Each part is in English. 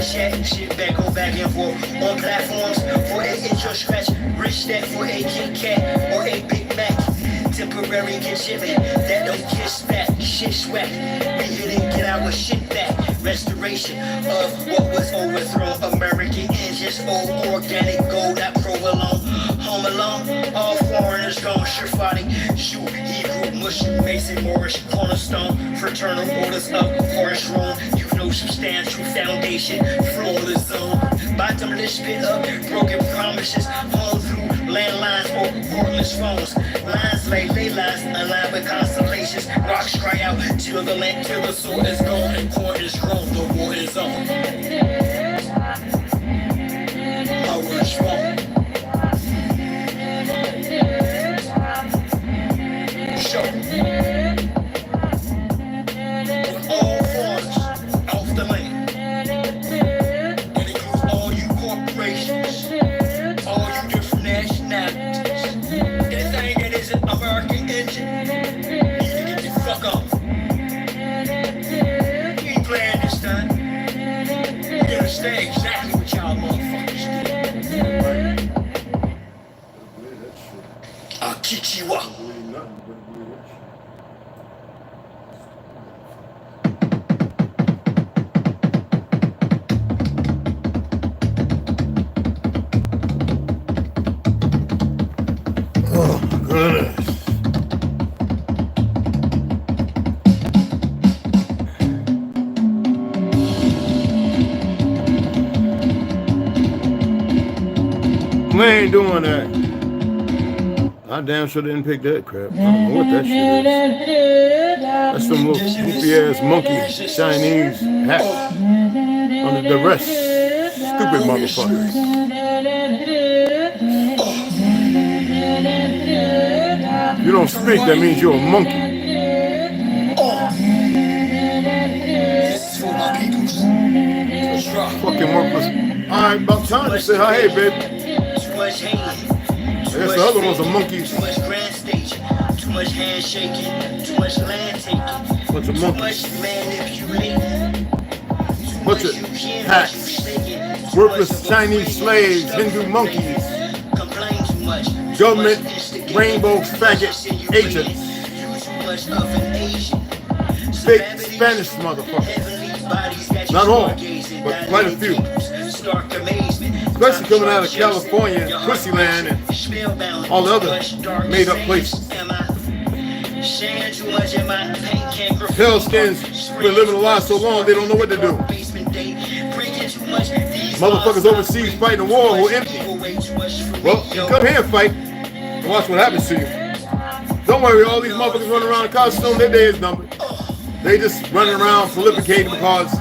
chit chat, shit back, go back and forth on platforms for a itch or scratch, rich stack for a Kit Kat or a Big Mac. Temporary conshipment that don't kiss back, shit swag. We here to get our shit back. Restoration of what was overthrown. American engines, old organic gold, that provolone. Home alone, all foreigners gone. Shafati, shoot, Hebrew, Muslim, Mason, Moorish, cornerstone. Fraternal orders up, forest room. You've no substantial foundation, flawless zone. Bottomless pit up, broken promises. Home through landlines or cordless phones. Lines lay lines, aligned with constellations. Rocks cry out till the land, till the soul is gone and corn is grown. The war is on. My word's wrong. Show. With all foreigners off the land. And includes all you corporations, all you different nationalities. Anything that isn't American engine, you need to get the fuck off. You ain't playing this time. You're gonna stay exactly what y'all motherfuckers do. I'll kick you up. Oh my goodness. We ain't doing that. I damn sure didn't pick that crap. I don't know what that shit is. That's some little goofy ass monkey Chinese hat under the rest. Stupid motherfuckers. You don't speak, that means you're a monkey. This is for my peoples. Fucking worthless. Alright, about time to say hi, hey, baby. Too much hating. I guess the other ones are monkeys. Too much grand staging. Too much handshaking. Too much land taking. Bunch of Too monkeys. much manipulating. Bunch of hacks. Worthless Chinese slaves, Hindu monkeys. Complain too much. Government rainbow faggot agents. Too much of an Asian. Fake Spanish motherfuckers. Not all, but quite a few. Especially coming out of California, Pussyland, and all the other made up places. Pale skins been living a life so long they don't know what to do. Motherfuckers overseas fighting a war who are empty. Well, you come here and fight and watch what happens to you. Don't worry, all these motherfuckers running around in costume, their day is numbered. They just running around prolificating because,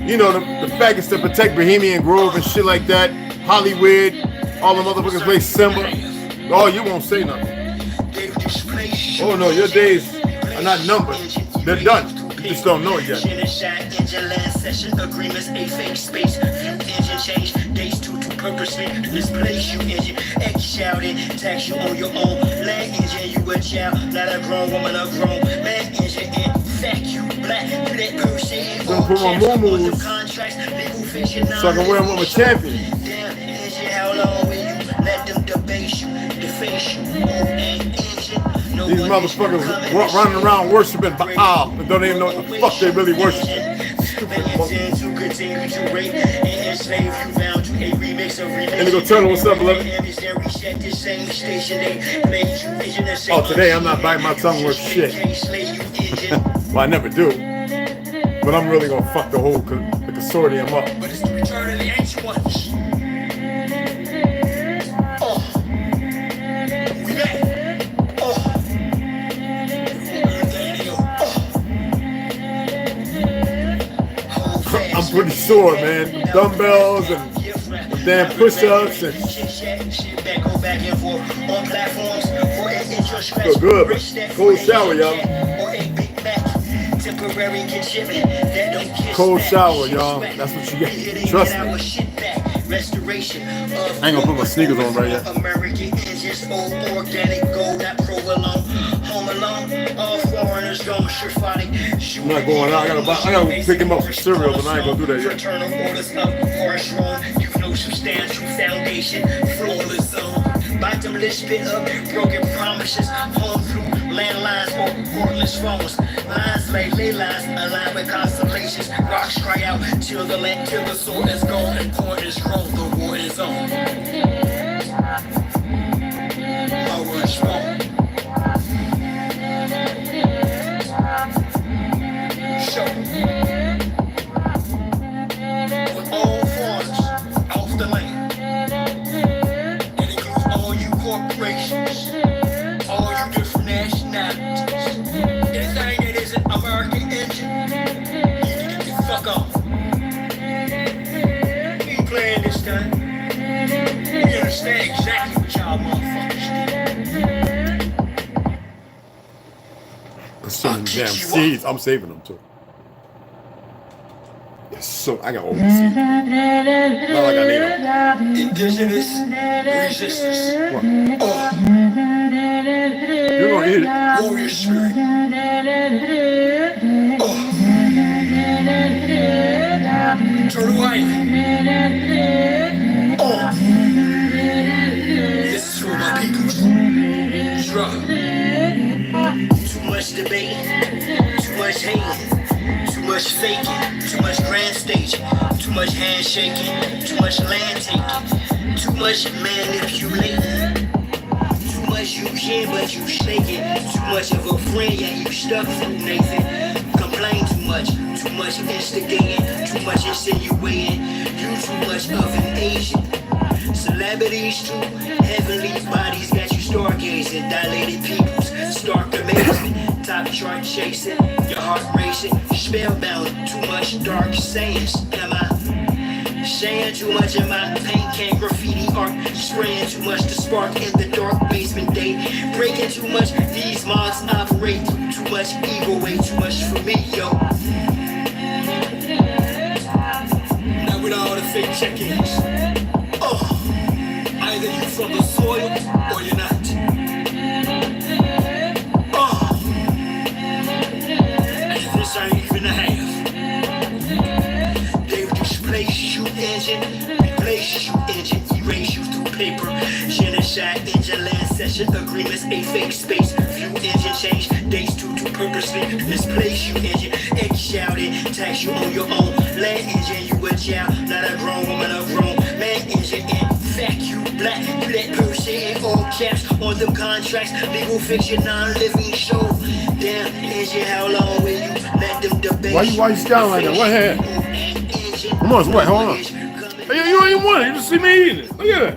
you know, the faggots that protect Bohemian Grove and shit like that, Hollywood, all the motherfuckers play Simba. Oh, you won't say nothing. Oh no, your days are not numbered. They're done. You just don't know it yet. Agreements, a fake space, engine change, days to purposely misplace you, engine, X shouting, tax you on your own, land engine, you a child, not a grown woman, a grown man engine, in fact, you black, you that person, gonna put my moo-moos so I can wear them with my champion. Damn, engine, how long will you let them debase you, deface you, engine? These motherfuckers running around worshiping Baal and don't even know what the fuck they really worship. Stupid motherfuckers. And they go tell them what's up, beloved. Oh, today I'm not biting my tongue worth shit. Well, I never do. But I'm really gonna fuck the whole consortium up. But it's the return of the ancient ones. I'm pretty sore, man. Dumbbells and the damn push-ups and feel good, but cold shower, y'all. Cold shower, y'all. That's what you get. Trust me. I ain't gonna put my sneakers on right yet. American engines, old organic gold, that provolone. Home alone, all foreigners. foreigners gone surefire. I'm not going out. I gotta pick him up some cereal, but I ain't gonna do that yet. Fraternal orders up, forest wrong. You've no substantial foundation, flawless zone. Bottomless pit up, broken promises, home through landlines or cordless phones. Lines like ley lines, aligned with constellations. Rocks cry out till the soul is gone and corn is grown. The war is on. My words wrong. Show. With all foreigners off the land. It includes all you corporations, all you different nationalities. Anything that isn't American engine, you need to get the fuck off. We ain't playing this time. We understand exactly what y'all motherfuckers do. Some damn seeds. I'm saving them too. Yes, so I got all these seeds. Not like I need them. Indigenous resistance. What? You're gonna eat it. Warrior spirit. Turtle Island. This is for my peoples. Drug. Too much debate, too much hating, too much faking, too much grand staging, too much handshaking, too much land taking, too much manipulating. Too much you hear but you shaking, too much of a friend, yeah you stuck for Nathan. Complain too much instigating, too much insinuating, you too much of an agent. Celebrities too, heavenly bodies got you stargazing, dilated peoples, stark amazing, top chart chasing, your heart racing, spellbound, too much dark sayings. Am I saying too much? Am I paint can graffiti art, spraying too much to spark in the dark basement day, breaking too much, these mods operate through too much ego, way too much for me, yo. Now with all the fake check-ins, either you from the soil or you're not. And this ain't even a half. They displace you engine, replace you engine, erase you through paper. Genocide engine, land session agreements, a fake space. Few engine change dates to purposely displace you engine. Egg shouted, tax you on your own. Land engine, you a child, not a grown woman, a grown man engine. Fact you black, you that person in all caps on them contracts, legal fiction, non-living show. Damn, engine, how long will you let them debate? Why you scowling like that? What hand? Come on, it's what? Hold on. Hey, you ain't want it. You just see me eating it. Look at that.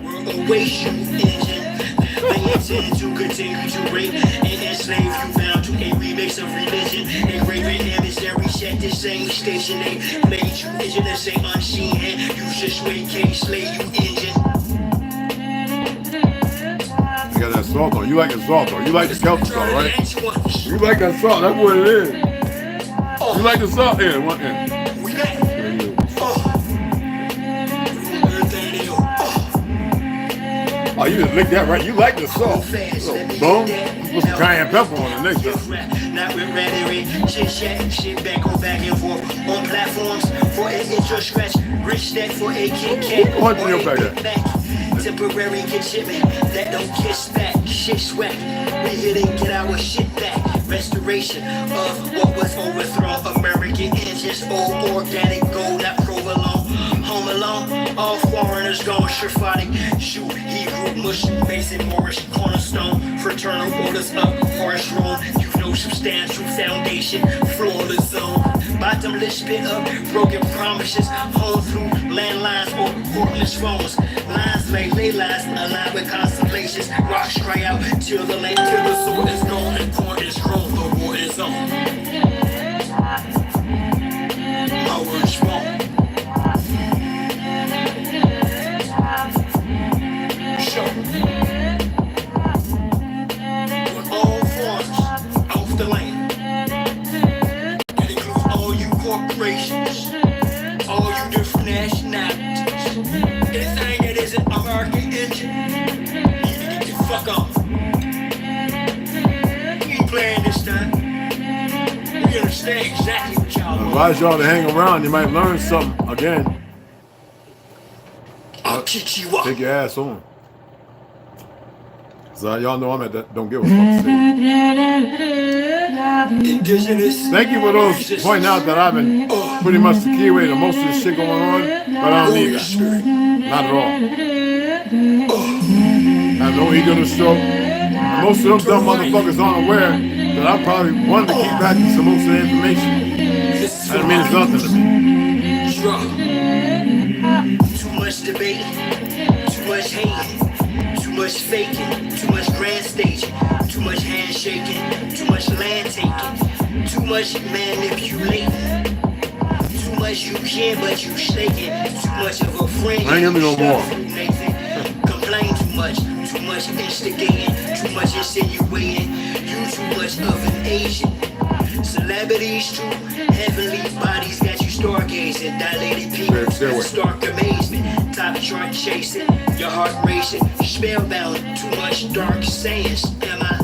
They intend to continue to rape and enslave you bound to a remix of religion. They rape an emissary at the same station. They made you engine the same unseen hand. You just wait, case slay you engine. You got that salt on. You like the salt on. You like the kelp salt, right? You like that salt. That's what it is. You like the salt? Yeah, what? Yeah. We back. Oh, you just lick that right. You like the salt. Boom. Put some cayenne pepper on it next time. Not with rhetoric, chit chat, shit back and forth on platforms for an intro scratch, rich stack for a Kit Kat or a Big Mac. Temporary kid shipment that don't kiss back, shit sweat. We here to get our shit back. Restoration of what was overthrown. American engines, old organic gold, not provolone. Home alone, all foreigners gone surefire. Shoot, Hebrew, Muslim, Mason, Morris, cornerstone. Fraternal orders up, forest wrong. You've no substantial foundation, flawless zone. Bottomless pit up, broken promises. Home through landlines or cordless phones. Lines like ley lines, aligned with constellations. Rocks cry out till the soul is gone and corn is grown. The war is on. My words wrong. With all foreigners off the land. It includes all you corporations, all you different nationalities. Anything that isn't American engine, you need to get the fuck off. We ain't playing this time. understand exactly what y'all I advise y'all to hang around. You might learn something again. I'll kick you up. Take your ass on. So y'all know I'm at that. Don't give a fuck. Indigenous. Thank you for those pointing out that I've been pretty much the key way to most of this shit going on, but I don't need that. Not at all. I have no ego to stroke. And most of them dumb motherfuckers aren't aware that I probably wanted to keep practicing most of the information. That means nothing to me. Too much debate, too much hating, too much faking, too much grand staging, too much handshaking, too much land taking, too much manipulating, too much you can but you shaking, too much of a friend. I ain't giving me no more. Complain too much instigating, too much insinuating, you too much of an Asian. Celebrities too, heavenly bodies got you stargazing, dilated people, stark amazement, top chart chasing, your heart racing, spellbound, too much dark sayings. Am I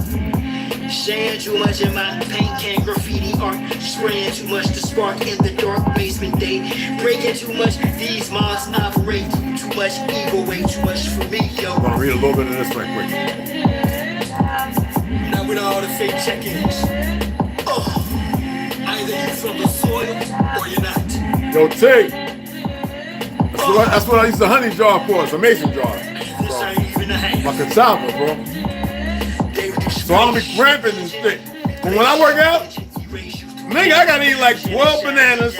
saying too much in my paint can graffiti art, spraying too much to spark in the dark basement day, breaking too much, these minds operate, too much ego, way too much for me, yo. I'm gonna read a little bit of this right quick. Now with all the fake check-ins. Either you're from the soil or you're not. Yo, T. That's what I used to honey jar for. It's a mason jar. My cassava, bro. So I'll be cramping and shit. But when I work out, nigga, I gotta eat like 12 bananas,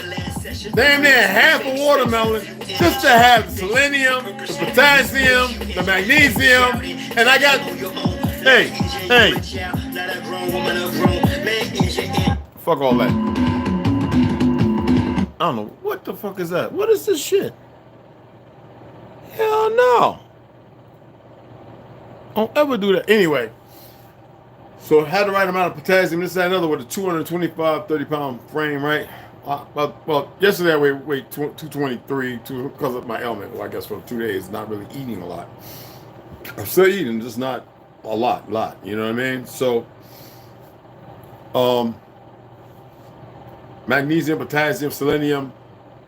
damn near half a watermelon, just to have the selenium, the potassium, the magnesium, and I got, hey. Fuck all that. I don't know. What the fuck is that? What is this shit? Hell no. Don't ever do that. Anyway. So I had the right amount of potassium. This, that, another with a 225, 30-pound frame, right? Well, yesterday I weighed 223 because of my ailment. Well, I guess for 2 days, not really eating a lot. I'm still eating, just not a lot. You know what I mean? So, magnesium, potassium, selenium,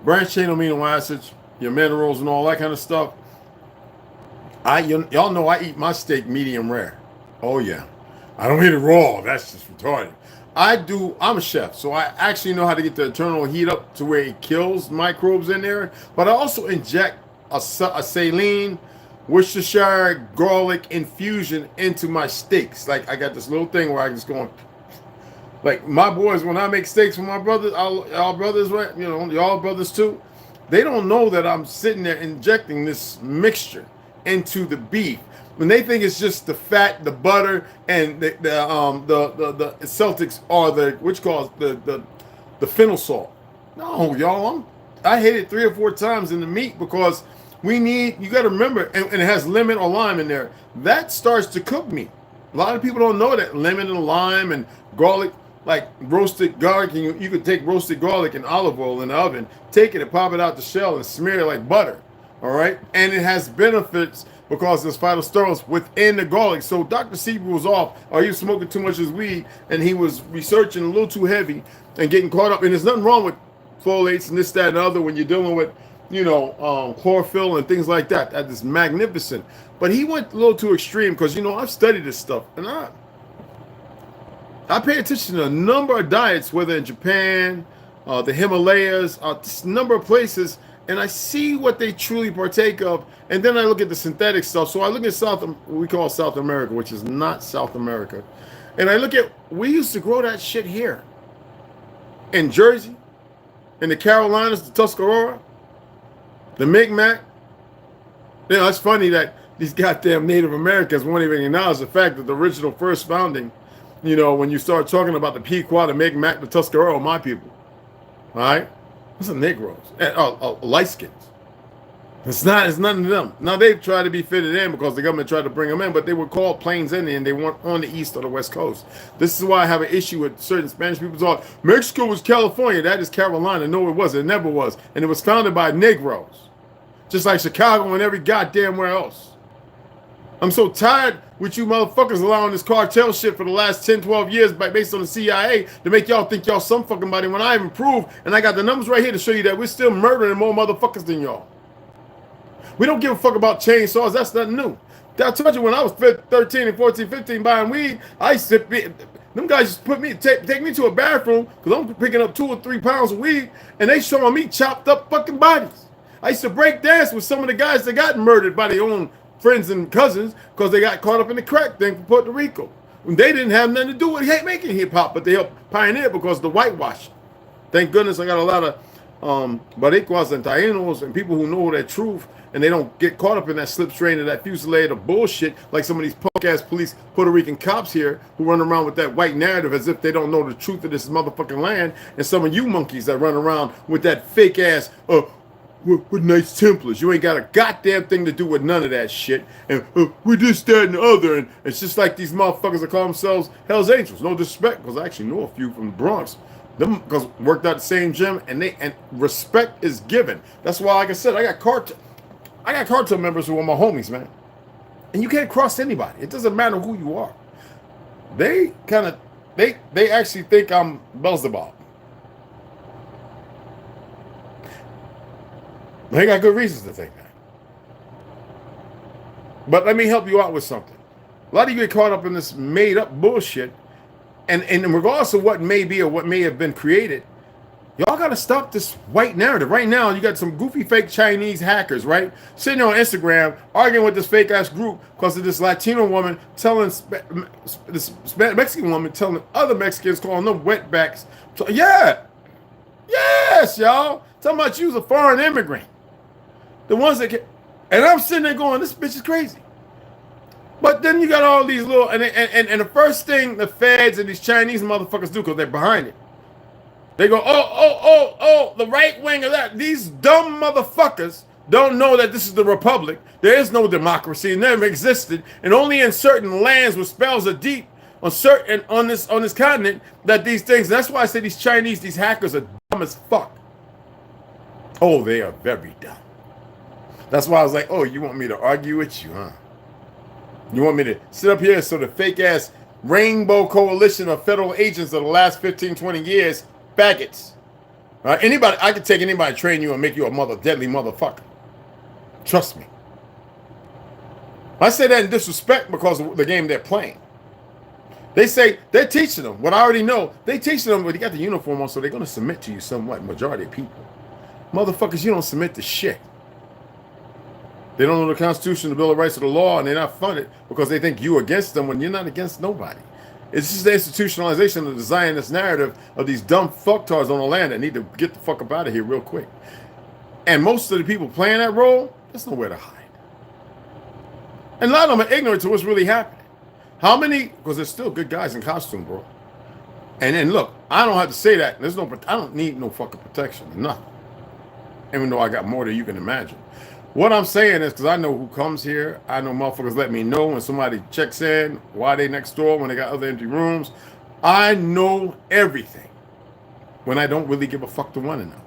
branched chain amino acids, your minerals and all that kind of stuff. Y'all know I eat my steak medium rare. Oh yeah. I don't eat it raw. That's just retarded. I'm a chef, so I actually know how to get the internal heat up to where it kills microbes in there. But I also inject a saline Worcestershire garlic infusion into my steaks. Like I got this little thing where I just go on. Like my boys, when I make steaks for my brothers, y'all brothers, right? You know, y'all brothers too. They don't know that I'm sitting there injecting this mixture into the beef. When they think it's just the fat, the butter, and the Celtics are the the fennel salt. No, y'all, I hit it 3 or 4 times in the meat because you got to remember, and it has lemon or lime in there. That starts to cook meat. A lot of people don't know that lemon and lime and garlic, like roasted garlic, and you could take roasted garlic and olive oil in the oven, take it and pop it out the shell and smear it like butter. All right, and it has benefits because there's phytosterols within the garlic. So Dr. Seaver was off, or he was smoking too much of his weed, and he was researching a little too heavy and getting caught up. And there's nothing wrong with folates and this, that, and other when you're dealing with, chlorophyll and things like that. That is magnificent. But he went a little too extreme because, I've studied this stuff, and I pay attention to a number of diets, whether in Japan, the Himalayas, a number of places, and I see what they truly partake of, and then I look at the synthetic stuff. So I look at what we call South America, which is not South America, and I look at, we used to grow that shit here in Jersey, in the Carolinas, the Tuscarora, the Mi'kmaq. It's funny that these goddamn Native Americans won't even acknowledge the fact that the original first founding, when you start talking about the Pequot, the Mi'kmaq, the Tuscarora, my people, all right? Those are Negroes, light skins. It's none of them. Now they've tried to be fitted in because the government tried to bring them in, but they were called Plains Indian. They weren't on the east or the west coast. This is why I have an issue with certain Spanish people talk. Mexico was California. That is Carolina. No, it wasn't. It never was. And it was founded by Negroes, just like Chicago and every goddamn where else. I'm so tired with you motherfuckers allowing this cartel shit for the last 10, 12 years based on the CIA to make y'all think y'all some fucking body when I even proved, and I got the numbers right here to show you that we're still murdering more motherfuckers than y'all. We don't give a fuck about chainsaws. That's nothing new. I told you when I was 13 and 14, 15 buying weed, I used to be, them guys just put me, take me to a bathroom because I'm picking up 2 or 3 pounds of weed and they showing me chopped up fucking bodies. I used to break dance with some of the guys that got murdered by their own friends and cousins because they got caught up in the crack thing from Puerto Rico. And they didn't have nothing to do with making hip hop, but they helped pioneer because of the whitewash. Thank goodness I got a lot of Boricuas and Tainos and people who know their truth and they don't get caught up in that slipstream of that fusillade of bullshit like some of these punk-ass police Puerto Rican cops here who run around with that white narrative as if they don't know the truth of this motherfucking land, and some of you monkeys that run around with that fake-ass, we're Knights Templars. You ain't got a goddamn thing to do with none of that shit. And we're this, that, and the other. And it's just like these motherfuckers that call themselves Hell's Angels. No disrespect, because I actually know a few from the Bronx. Them because worked out the same gym, and respect is given. That's why, like I said, I got cartel members who are my homies, man. And you can't cross anybody. It doesn't matter who you are. They actually think I'm Beelzebub. They got good reasons to think that. But let me help you out with something. A lot of you get caught up in this made up bullshit. And regardless of what may be or what may have been created, y'all got to stop this white narrative. Right now, you got some goofy fake Chinese hackers, right? Sitting on Instagram arguing with this fake ass group because of this Latino woman telling this Mexican woman telling other Mexicans, calling them wetbacks. So, yeah. Yes, y'all. Talking about you was a foreign immigrant. The ones that and I'm sitting there going, this bitch is crazy. But then you got all these little, and the first thing the feds and these Chinese motherfuckers do, because they're behind it, they go, oh, the right wing of that. These dumb motherfuckers don't know that this is the Republic. There is no democracy. It never existed. And only in certain lands where spells are deep on this continent that these things, that's why I say these Chinese, these hackers are dumb as fuck. Oh, they are very dumb. That's why I was like, oh, you want me to argue with you, huh? You want me to sit up here so the fake-ass rainbow coalition of federal agents of the last 15, 20 years, faggots. Anybody, I could take anybody, train you, and make you a deadly motherfucker. Trust me. I say that in disrespect because of the game they're playing. They say, they're teaching them what I already know. They teaching them, but you got the uniform on, so they're going to submit to you somewhat, majority of people. Motherfuckers, you don't submit to shit. They don't know the Constitution, the Bill of Rights, or the law, and they're not funded because they think you're against them when you're not against nobody. It's just the institutionalization of the Zionist narrative of these dumb fucktards on the land that need to get the fuck up out of here real quick. And most of the people playing that role, there's nowhere to hide. And a lot of them are ignorant to what's really happening. How many? Because there's still good guys in costume, bro. And then look, I don't have to say that. I don't need no fucking protection, nothing. Even though I got more than you can imagine. What I'm saying is, because I know who comes here, I know motherfuckers let me know when somebody checks in, why they next door, when they got other empty rooms. I know everything when I don't really give a fuck to want to know.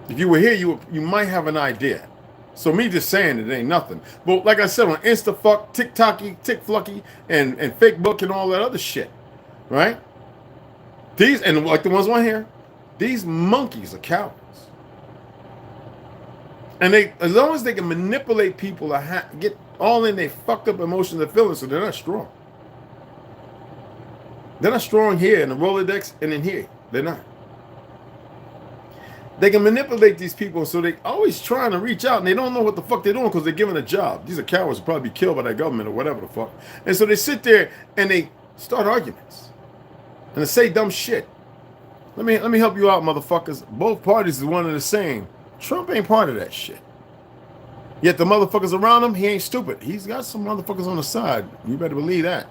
If you were here, you might have an idea. So me just saying it ain't nothing. But like I said, on InstaFuck, TikToky, TikFlucky, and Facebook and all that other shit, right? These, and like the ones on here, these monkeys are cowards. And they, as long as they can manipulate people to get all in their fucked up emotions and feelings, so they're not strong. They're not strong here in the Rolodex and in here. They're not. They can manipulate these people, so they always trying to reach out, and they don't know what the fuck they're doing because they're given a job. These are cowards who probably be killed by their government or whatever the fuck. And so they sit there and they start arguments. And they say dumb shit. Let me help you out, motherfuckers. Both parties is one and the same. Trump ain't part of that shit. Yet the motherfuckers around him, he ain't stupid. He's got some motherfuckers on the side. You better believe that.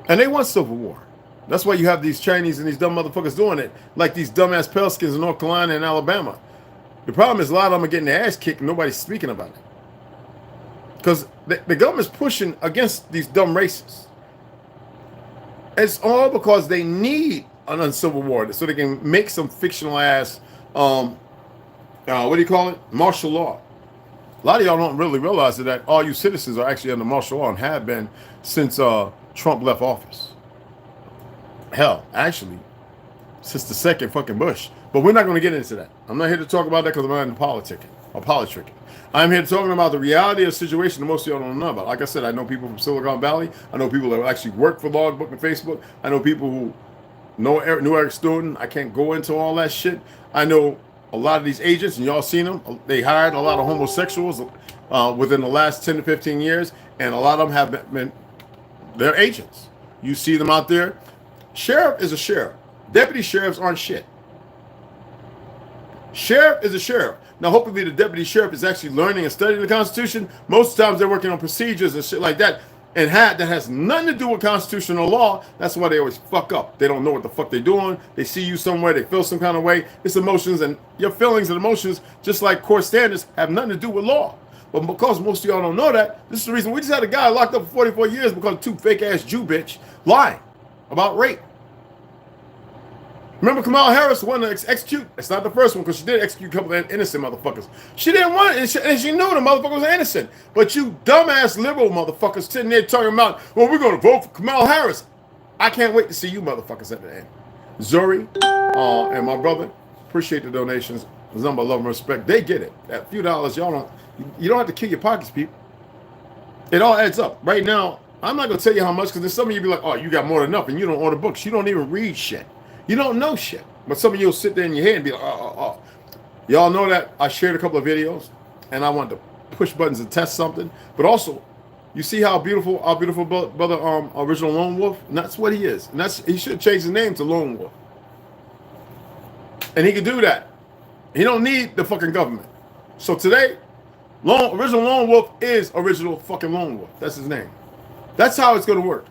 And they want civil war. That's why you have these Chinese and these dumb motherfuckers doing it, like these dumbass pale skins in North Carolina and Alabama. The problem is a lot of them are getting their ass kicked and nobody's speaking about it. Because the government's pushing against these dumb races. It's all because they need an uncivil war so they can make some fictional ass, what do you call it? Martial law. A lot of y'all don't really realize that all you citizens are actually under martial law and have been since Trump left office. Hell, actually, since the second fucking Bush. But we're not going to get into that. I'm not here to talk about that because I'm not into politicking. I'm here talking about the reality of the situation that most of y'all don't know about. Like I said, I know people from Silicon Valley. I know people that actually work for Logbook and Facebook. I know people who know Eric Stoughton. I can't go into all that shit. I know a lot of these agents, and y'all seen them. They hired a lot of homosexuals within the last 10 to 15 years, and a lot of them have been they're agents. You see them out there. Sheriff is a sheriff. Deputy sheriffs aren't shit. Sheriff is a sheriff. Now, hopefully the deputy sheriff is actually learning and studying the Constitution. Most times they're working on procedures and shit like that. And that has nothing to do with constitutional law. That's why they always fuck up. They don't know what the fuck they're doing. They see you somewhere. They feel some kind of way. It's emotions, and your feelings and emotions, just like court standards, have nothing to do with law. But because most of y'all don't know that, this is the reason we just had a guy locked up for 44 years because of two fake-ass Jew bitch lying about rape. Remember Kamala Harris wanted to execute? It's not the first one because she did execute a couple of innocent motherfuckers. She didn't want it, and she knew the motherfucker was innocent. But you dumbass liberal motherfuckers sitting there talking about, well, we're going to vote for Kamala Harris. I can't wait to see you motherfuckers at the end. Zuri and my brother, appreciate the donations. There's nothing but love and respect. They get it. That few dollars, you don't have to kill your pockets, people. It all adds up. Right now, I'm not going to tell you how much because then some of you be like, oh, you got more than enough, and you don't order books. You don't even read shit. You don't know shit. But some of you will sit there in your head and be like, oh. Y'all know that I shared a couple of videos and I wanted to push buttons and test something. But also, you see how beautiful our beautiful brother, original Lone Wolf? And that's what he is. And he should change his name to Lone Wolf. And he can do that. He don't need the fucking government. So today, original Lone Wolf is original fucking Lone Wolf. That's his name. That's how it's going to work.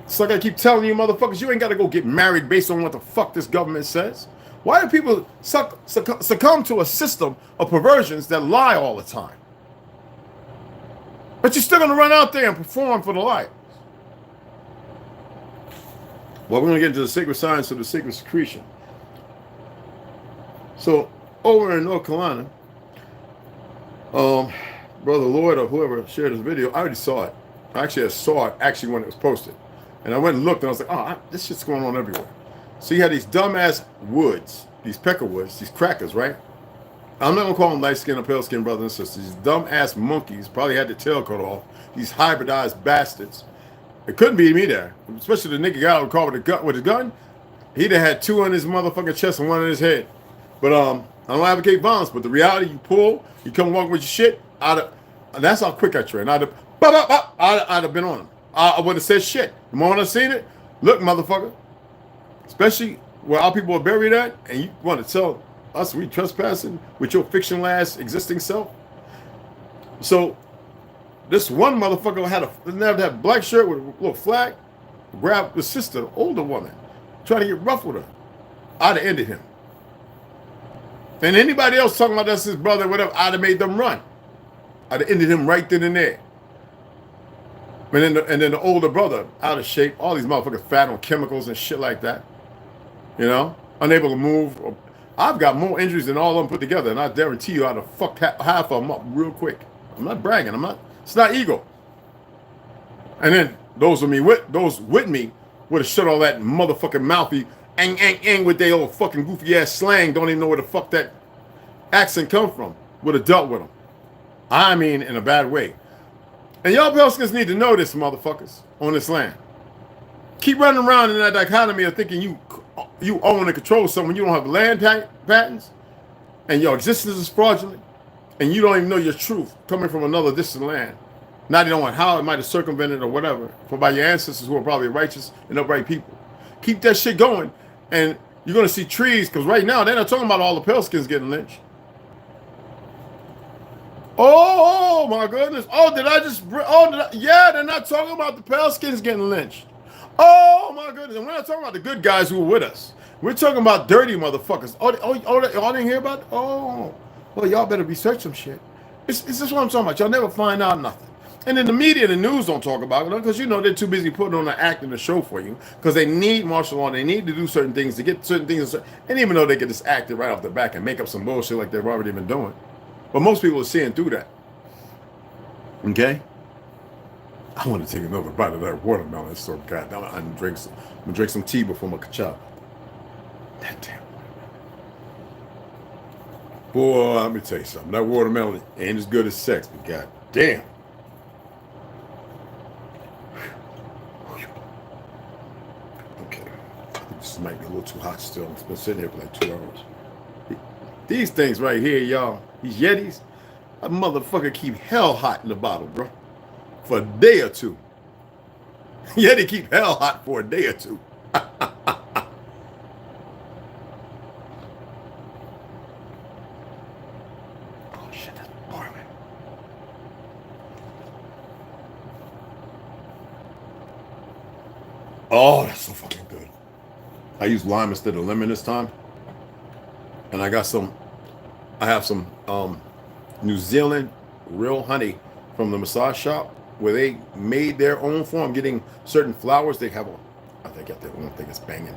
It's like I keep telling you motherfuckers, you ain't got to go get married based on what the fuck this government says. Why do people succumb to a system of perversions that lie all the time? But you're still going to run out there and perform for the liars. Well, we're going to get into the sacred science of the sacred secretion. So, over in North Carolina, Brother Lloyd or whoever shared this video, I already saw it. I saw it when it was posted. And I went and looked, and I was like, oh, this shit's going on everywhere. So you had these dumbass woods, these pecker woods, these crackers, right? I'm not going to call them light-skinned or pale-skinned brothers and sisters. These dumbass monkeys probably had their tail cut off. These hybridized bastards. It couldn't be me there. Especially the nigga guy who called with his gun. He'd have had two on his motherfucking chest and one on his head. But I don't advocate violence, but the reality, you pull, you come walk with your shit, that's how quick I train. I'd have been on him. I would have said shit. The moment I seen it, look, motherfucker, especially where our people are buried at, and you want to tell us we trespassing with your fictionalized existing self. So this one motherfucker had that black shirt with a little flag, grabbed the sister, an older woman, trying to get rough with her. I'd have ended him. And anybody else talking about that's his brother, whatever, I'd have made them run. I'd have ended him right then and there. And then the older brother, out of shape, all these motherfuckers fat on chemicals and shit like that. You know, unable to move. I've got more injuries than all of them put together, and I guarantee you I'd have fucked half of them up real quick. I'm not bragging. It's not ego. And then those with me would have shut all that motherfucking mouthy ang with their old fucking goofy ass slang. Don't even know where the fuck that accent come from. Would have dealt with them. I mean, in a bad way. And y'all Pelskins need to know this, motherfuckers, on this land. Keep running around in that dichotomy of thinking you own and control something. You don't have land patents, and your existence is fraudulent, and you don't even know your truth coming from another distant land. Not even knowing how it might have circumvented or whatever, for by your ancestors who are probably righteous and upright people. Keep that shit going, and you're going to see trees, because right now they're not talking about all the Pelskins getting lynched. Oh my goodness. Yeah, they're not talking about the Pelskins getting lynched. Oh my goodness. And we're not talking about the good guys who were with us. We're talking about dirty motherfuckers. Y'all didn't hear about it? Oh, well, y'all better research some shit. It's just what I'm talking about. Y'all never find out nothing. And then the media and the news don't talk about it because, they're too busy putting on the act and the show for you because they need martial law. They need to do certain things to get certain things. And even though they get this acted right off the back and make up some bullshit like they've already been doing. But most people are seeing through that. Okay? I want to take another bite of that watermelon. It's so goddamn. I'm gonna drink some tea before my Cashapp. That damn watermelon. Boy, let me tell you something. That watermelon ain't as good as sex, but goddamn. Okay. I think this might be a little too hot still. It's been sitting here for like 2 hours. These things right here, y'all, these Yetis, that motherfucker keep hell hot in the bottle, bro. For a day or two. Yeti keep hell hot for a day or two. Oh shit, that's boiling. Oh, that's so fucking good. I used lime instead of lemon this time. And I have some New Zealand real honey from the massage shop where they made their own form, getting certain flowers. They have I think got their own thing. It's banging.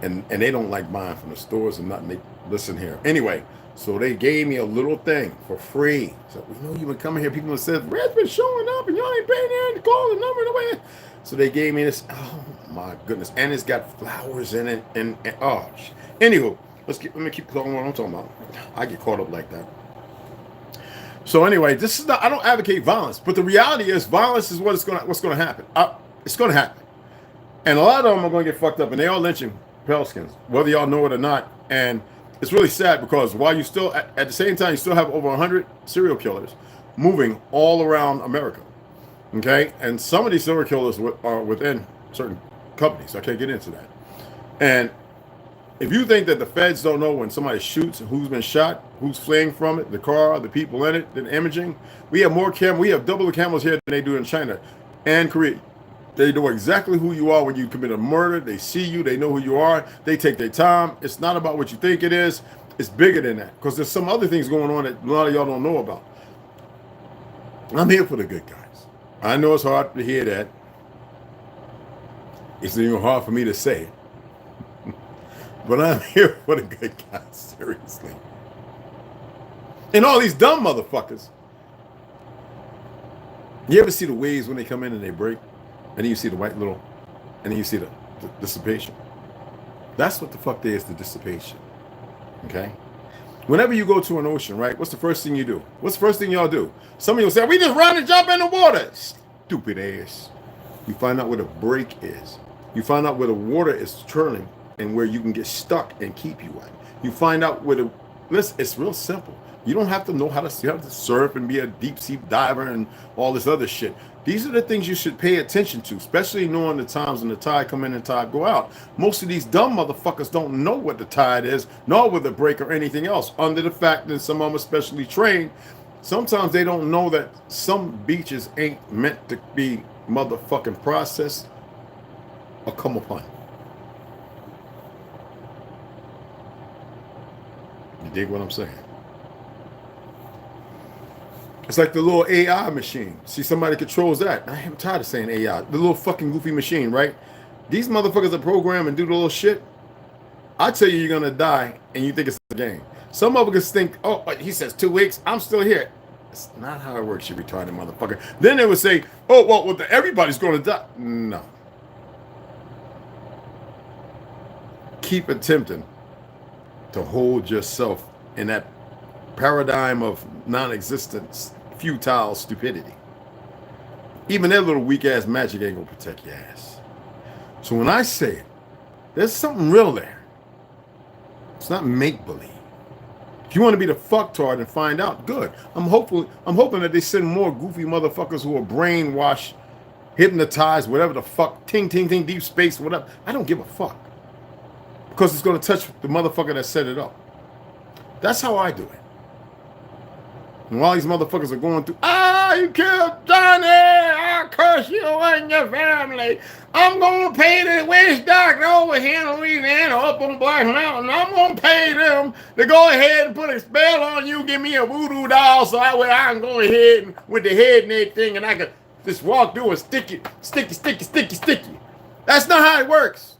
And they don't like buying from the stores and nothing. They listen here. Anyway, so they gave me a little thing for free. So, you've been coming here. People have said, Red's been showing up and y'all ain't paying there to call the number away. So they gave me this. Oh my goodness. And it's got flowers in it. And oh, anywho. Let me keep talking what I'm talking about. I get caught up like that. So anyway, this is not. I don't advocate violence, but the reality is, violence is what's going to happen. It's going to happen, and a lot of them are going to get fucked up, and they are lynching pale skins, whether y'all know it or not. And it's really sad because while you still, at the same time, you still have over 100 serial killers moving all around America. Okay, and some of these serial killers are within certain companies. I can't get into that, and if you think that the feds don't know when somebody shoots, who's been shot, who's fleeing from it, the car, the people in it, the imaging, we have we have double the cameras here than they do in China and Korea. They know exactly who you are when you commit a murder. They see you. They know who you are. They take their time. It's not about what you think it is. It's bigger than that because there's some other things going on that a lot of y'all don't know about. I'm here for the good guys. I know it's hard to hear that. It's even hard for me to say it. But I'm here for the good guys, seriously. And all these dumb motherfuckers. You ever see the waves when they come in and they break? And then you see the white little, and then you see the dissipation. That's what the fuck there is, the dissipation. Okay? Whenever you go to an ocean, right, what's the first thing you do? What's the first thing y'all do? Some of you will say, we just run and jump in the water. Stupid ass. You find out where the break is. You find out where the water is churning and where you can get stuck and keep you at. You find out where it's real simple. You don't have to know how to, you have to surf and be a deep sea diver and all this other shit. These are the things you should pay attention to, especially knowing the times when the tide come in and tide go out. Most of these dumb motherfuckers don't know what the tide is, nor with the break or anything else. Under the fact that some of them are specially trained, sometimes they don't know that some beaches ain't meant to be motherfucking processed or come upon. You dig what I'm saying? It's like the little AI machine. See, somebody controls that. I am tired of saying AI. The little fucking goofy machine, right? These motherfuckers are programmed and do the little shit. I tell you, you're gonna die, and you think it's a game. Some motherfuckers think, oh, he says 2 weeks. I'm still here. It's not how it works, you retarded motherfucker. Then they would say, oh, well, everybody's gonna die. No. Keep attempting to hold yourself in that paradigm of non-existence, futile stupidity. Even that little weak ass magic ain't gonna protect your ass. So when I say it, there's something real there. It's not make-believe. If you want to be the fucktard and find out, good. I'm hoping that they send more goofy motherfuckers who are brainwashed, hypnotized, whatever the fuck, ting, deep space, whatever. I don't give a fuck. Because it's going to touch the motherfucker that set it up. That's how I do it. And while these motherfuckers are going through, you killed Johnny, I curse you and your family. I'm going to pay the witch doctor over here in Louisiana up on Black Mountain. I'm going to pay them to go ahead and put a spell on you, give me a voodoo doll so that way I can go ahead and, with the head and everything and I can just walk through and sticky. That's not how it works.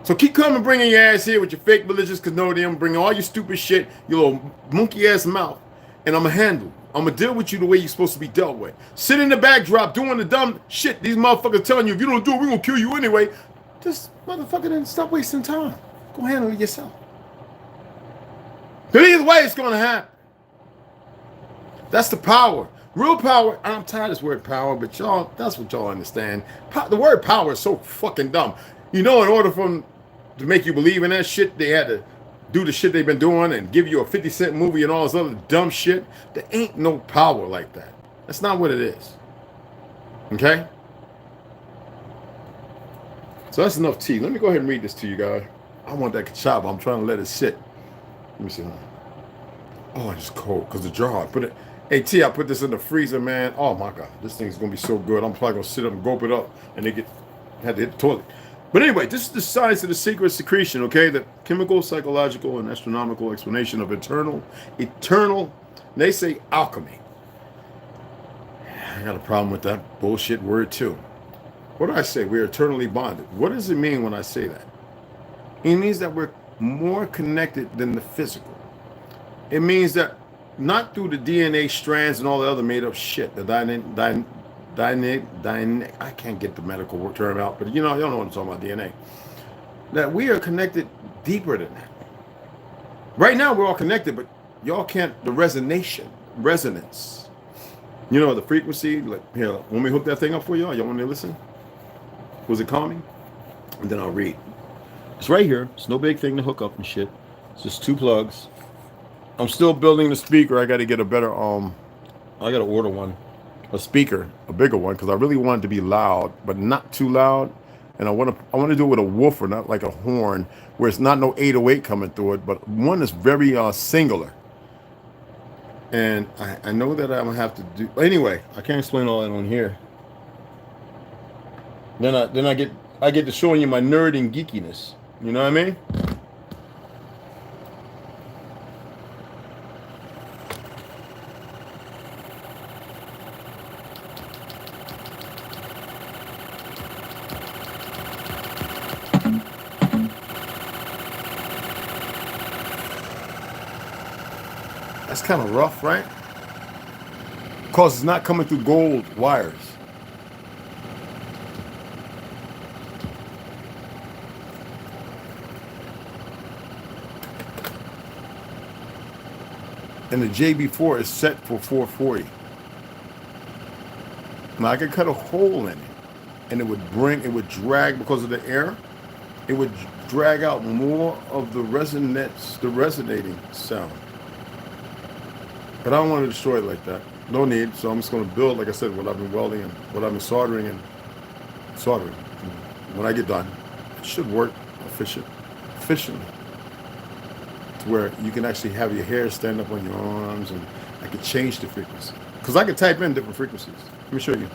So keep coming, bringing your ass here with your fake religious custodian, bringing all your stupid shit, your little monkey ass mouth, and I'm gonna handle. I'm gonna deal with you the way you're supposed to be dealt with. Sit in the backdrop doing the dumb shit these motherfuckers telling you if you don't do it, we're gonna kill you anyway. Just motherfucker, then stop wasting time. Go handle it yourself. But either way, it's gonna happen. That's the power. Real power. I'm tired of this word power, but y'all, that's what y'all understand. The word power is so fucking dumb. You know, in order for them to make you believe in that shit, they had to do the shit they've been doing and give you a 50-cent movie and all this other dumb shit. There ain't no power like that. That's not what it is. Okay? So that's enough tea. Let me go ahead and read this to you guys. I want that Cashapp. I'm trying to let it sit. Let me see. Oh, it's cold because the jar. Put it. Hey T, I put this in the freezer, man. Oh my God, this thing's gonna be so good. I'm probably gonna sit up and gulp it up, and they had to hit the toilet. But anyway, this is the science of the secret secretion. Okay, the chemical, psychological, and astronomical explanation of eternal. They say alchemy. I got a problem with that bullshit word too. What do I say? We're eternally bonded. What does it mean when I say that? It means that we're more connected than the physical. It means that not through the DNA strands and all the other made up shit. The I can't get the medical term out, but you know what I'm talking about, DNA. That we are connected deeper than that. Right now we're all connected, but y'all can't, the resonance. You know, the frequency, like, here, want me to hook that thing up for y'all? Y'all want to listen? Was it calming? And then I'll read. It's right here. It's no big thing to hook up and shit. It's just 2 plugs. I'm still building the speaker. I got to get a better, I got to order one. A speaker, a bigger one, because I really want it to be loud, but not too loud. And I want to do it with a woofer, not like a horn, where it's not no 808 coming through it, but one that's very singular. And I know that I'm gonna have to do anyway. I can't explain all that on here. Then I get to showing you my nerd and geekiness. You know what I mean? That's kind of rough, right? Because it's not coming through gold wires. And the JB4 is set for 440. Now I could cut a hole in it, and it would drag, because of the air, it would drag out more of the resonating sound. But I don't want to destroy it like that. No need. So I'm just going to build, like I said, what I've been welding and what I've been soldering. When I get done, it should work efficiently. To where you can actually have your hair stand up on your arms, and I can change the frequency. Because I can type in different frequencies. Let me show you.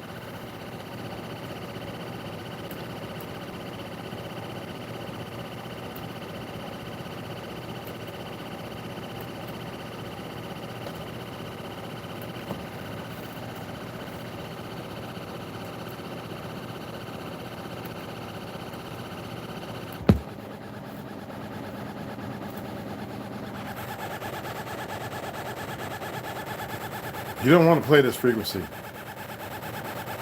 You don't want to play this frequency.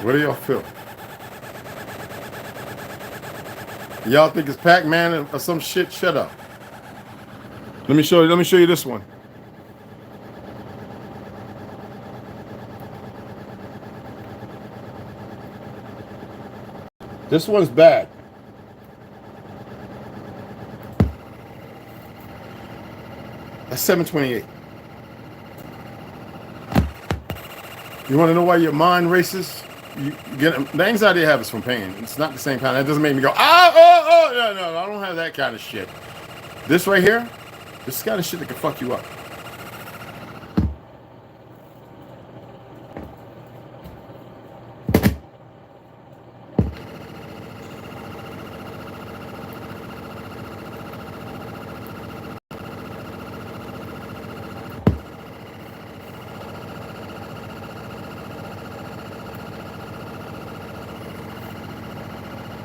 What do y'all feel? Y'all think it's Pac-Man or some shit? Shut up. Let me show you this one. This one's bad. That's 728. You want to know why your mind races? You get the anxiety I have is from pain. It's not the same kind. That doesn't make me go, no, I don't have that kind of shit. This right here, this is the kind of shit that can fuck you up.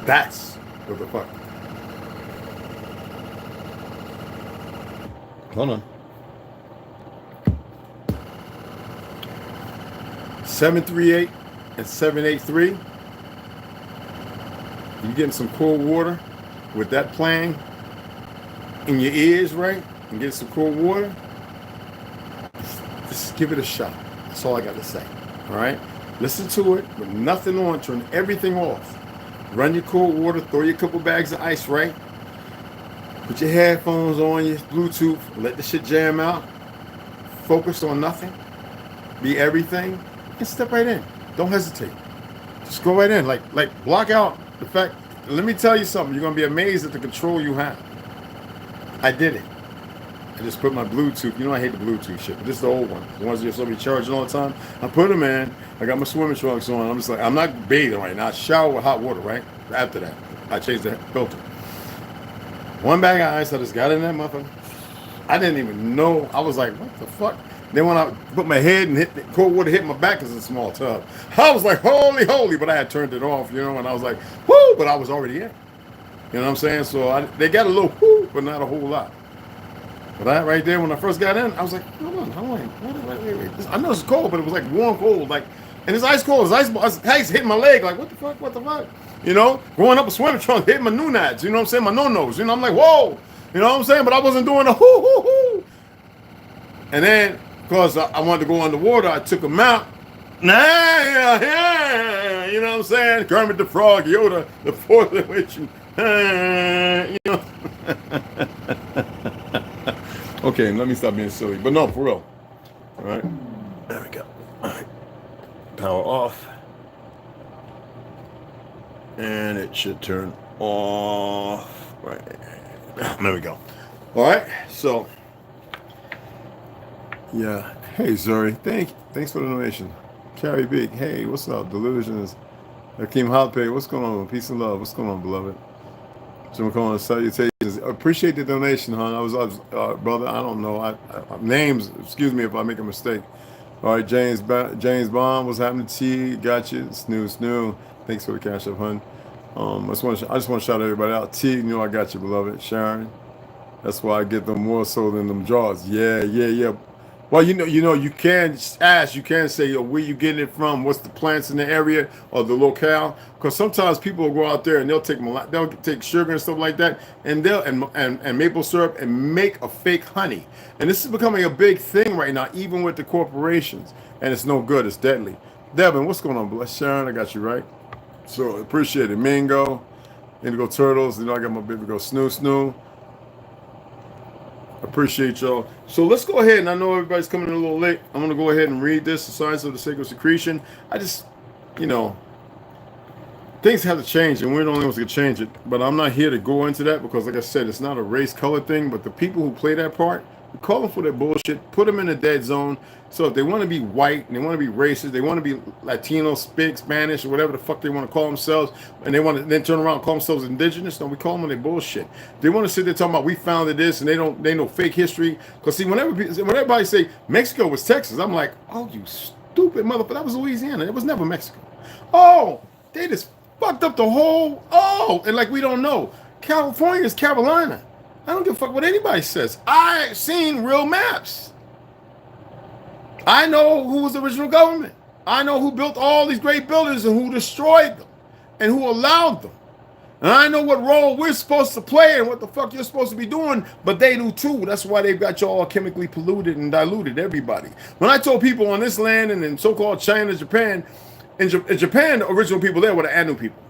That's what the fuck. Hold on. 738 and 783. You getting some cold water with that playing in your ears, right? And get some cold water. Just give it a shot. That's all I got to say. All right? Listen to it with nothing on. Turn everything off. Run your cold water. Throw your couple bags of ice, right? Put your headphones on, your Bluetooth. Let the shit jam out. Focus on nothing. Be everything. And step right in. Don't hesitate. Just go right in. Like block out the fact. Let me tell you something. You're going to be amazed at the control you have. I did it. I just put my Bluetooth. You know I hate the Bluetooth shit, but this is the old one. The ones you're supposed to be charging all the time. I put them in. I got my swimming trunks on. I'm just like, I'm not bathing right now. I shower with hot water, right? After that, I changed the filter. One bag of ice. I just got in that motherfucker. I didn't even know. I was like, what the fuck? Then when I put my head and hit the cold water, hit my back because it's a small tub. I was like, holy, but I had turned it off, you know, and I was like, whoo, but I was already in. You know what I'm saying? So they got a little whoo, but not a whole lot. But that right there, when I first got in, I was like, hold on, wait. I know it's cold, but it was like warm cold, like, and it's ice cold. It's ice hitting my leg, like, what the fuck? You know, going up a swimming trunk, hitting my nunads, you know what I'm saying? My no-nos, you know, I'm like, whoa, you know what I'm saying? But I wasn't doing a hoo. And then, because I wanted to go underwater, I took them out. Yeah, you know what I'm saying? Kermit the Frog, Yoda, the fourth dimension. You know. Okay, let me stop being silly. But no, for real. All right. There we go. All right. Power off. And it should turn off. Right. There we go. All right. So, yeah. Hey, Zuri. Thanks for the donation. Carrie Big. Hey, what's up? Delusions. Hakeem Halpe. What's going on? Peace and love. What's going on, beloved? Jim McCollum, salutations. Appreciate the donation, hon. I was brother. I don't know. Names. Excuse me if I make a mistake. All right, James Bond. What's happening? T. Got you. Snoo. Thanks for the cash up, hon. I just want to shout everybody out. T. You know I got you, beloved. Sharon. That's why I get them more so than them jaws. Yeah. Well, you know, you can ask, you can say, where you getting it from? What's the plants in the area or the locale? Because sometimes people will go out there and they'll take sugar and stuff like that, and and maple syrup and make a fake honey. And this is becoming a big thing right now, even with the corporations. And it's no good. It's deadly. Devin, what's going on? Bless Sharon, I got you right. So appreciate it. Mingo, Indigo Turtles. You know, I got my baby girl Snoo. Appreciate y'all. So let's go ahead, and I know everybody's coming in a little late. I'm going to go ahead and read this, The Science of the Sacred Secretion. I just, you know, things have to change, and we're the only ones that can change it. But I'm not here to go into that because, like I said, it's not a race color thing. But the people who play that part, we call them for their bullshit, put them in a dead zone. So if they want to be white and they want to be racist, they want to be Latino, speak Spanish, or whatever the fuck they want to call themselves, and they want to then turn around and call themselves indigenous, no, we call them on their bullshit. They want to sit there talking about we founded this, and they know fake history. Because see, when everybody say Mexico was Texas, I'm like, oh, you stupid motherfucker, that was Louisiana. It was never Mexico. Oh, they just fucked up the whole, and like we don't know. California is Carolina. I don't give a fuck what anybody says. I've seen real maps. I know who was the original government. I know who built all these great buildings and who destroyed them and who allowed them. And I know what role we're supposed to play and what the fuck you're supposed to be doing, but they do too. That's why they've got you all chemically polluted and diluted, everybody. When I told people on this land and in so-called China, Japan, in Japan, the original people there were the Anu people.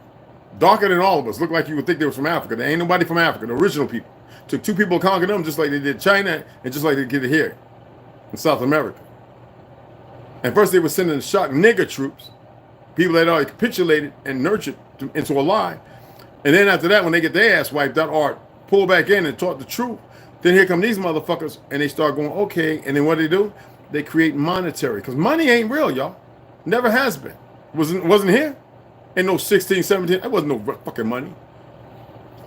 Darker than all of us. Looked like you would think they were from Africa. There ain't nobody from Africa, the original people. Took two people to conquer them just like they did China and just like they did it here in South America. And first they were sending shock nigger troops, people that already capitulated and nurtured into a lie. And then after that, when they get their ass wiped out or pull back in and taught the truth, then here come these motherfuckers and they start going, okay. And then what do? They create monetary. Because money ain't real, y'all. Never has been. Wasn't here. Ain't no 16, 17. That wasn't no fucking money.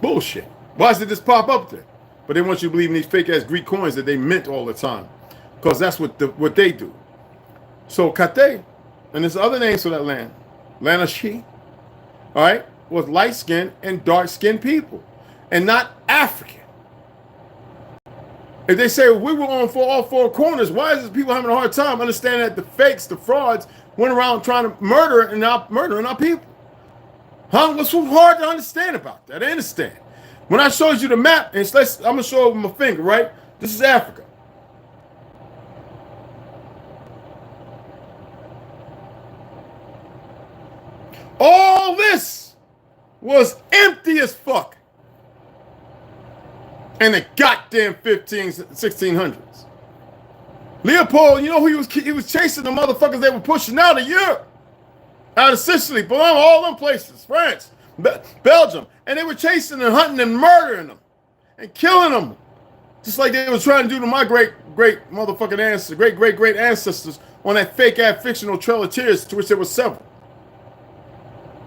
Bullshit. Why did this pop up there? But they want you to believe in these fake ass Greek coins that they mint all the time. Because that's what they do. So Kate, and there's other names for that land, Lanashi, all right, was light-skinned and dark-skinned people, and not African. If they say we were on for all four corners, why is it people having a hard time understanding that the fakes, the frauds, went around trying to murdering our people? Huh? What's so hard to understand about that? I understand. When I showed you the map, and I'm gonna show it with my finger, right? This is Africa. All this was empty as fuck in the goddamn 1600s. Leopold, you know who he was chasing the motherfuckers they were pushing out of Europe, out of Sicily, all them places, France, Belgium, and they were chasing and hunting and murdering them and killing them, just like they were trying to do to my great motherfucking ancestors, great ancestors on that fake ass fictional Trail of Tears, to which there were several.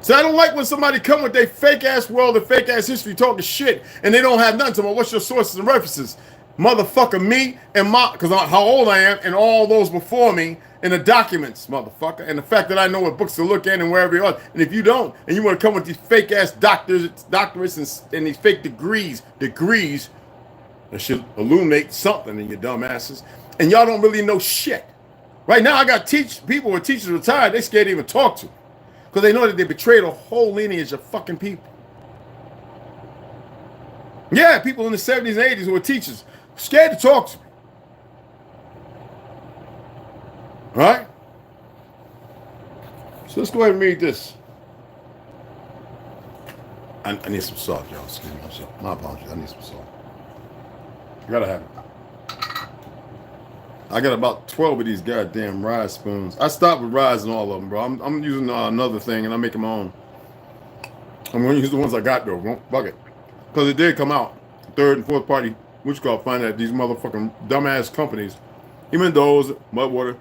So I don't like when somebody come with their fake ass world and fake ass history talking shit and they don't have nothing to them. What's your sources and references? Motherfucker, me and because how old I am and all those before me in the documents, motherfucker. And the fact that I know what books to look at and wherever you are. And if you don't, and you want to come with these fake ass doctorates and these fake degrees that should illuminate something in your dumb asses. And y'all don't really know shit. Right now I got people with teachers retired, they scared to even talk to. Because they know that they betrayed a whole lineage of fucking people. Yeah, people in the 70s and 80s who were teachers, scared to talk to me. All right? So let's go ahead and read this. I need some salt, y'all. Excuse me. My apologies. I need some salt. You gotta have it. I got about 12 of these goddamn rye spoons. I stopped with ryes and all of them, bro. I'm using another thing, and I'm making my own. I'm going to use the ones I got, though. Don't fuck it. Because it did come out. Third and fourth party, which you call find that these motherfucking dumbass companies, even those, Mudwater,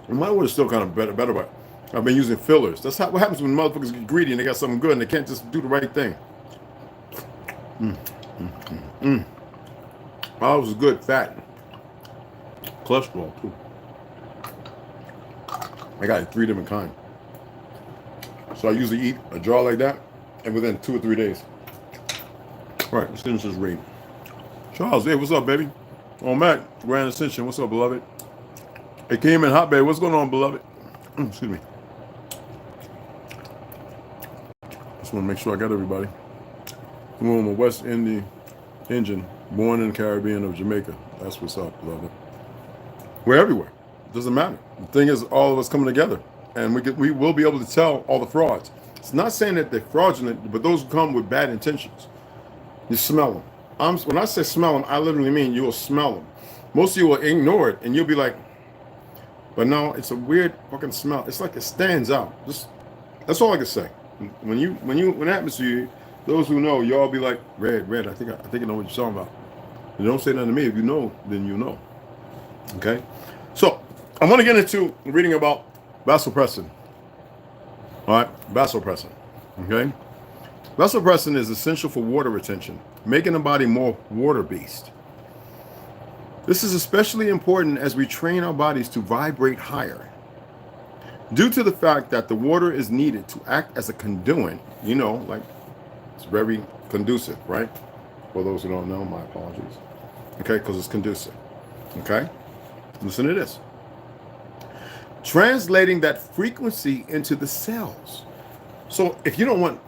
and Mudwater's still kind of better, but I've been using fillers. That's what happens when motherfuckers get greedy and they got something good and they can't just do the right thing. Oh, it was good fat. Cholesterol too. I got 3 different kinds. So I usually eat a jar like that, and within 2 or 3 days. All right, let's finish this read. Charles, hey, what's up, baby? Oh, Matt, Grand Ascension, what's up, beloved? Hey, Kim and Hot Baby, what's going on, beloved? Excuse me. Just want to make sure I got everybody. I'm on a West Indian born in the Caribbean of Jamaica. That's what's up, beloved. We're everywhere. It doesn't matter. The thing is, all of us coming together, and we will be able to tell all the frauds. It's not saying that they're fraudulent, but those who come with bad intentions. You smell them. When I say smell them, I literally mean you'll smell them. Most of you will ignore it, and you'll be like, but no, it's a weird fucking smell. It's like it stands out. That's all I can say. When it happens to you, those who know, y'all be like, red. I think I know what you're talking about. You don't say nothing to me. If you know, then you know. Okay, so I want to get into reading about vasopressin. All right, vasopressin. Okay, vasopressin is essential for water retention, making the body more water-based. This is especially important as we train our bodies to vibrate higher. Due to the fact that the water is needed to act as a conduit, like it's very conducive, right? For those who don't know, my apologies. Okay, because it's conducive. Okay. Listen to this. Translating that frequency into the cells. So if you don't want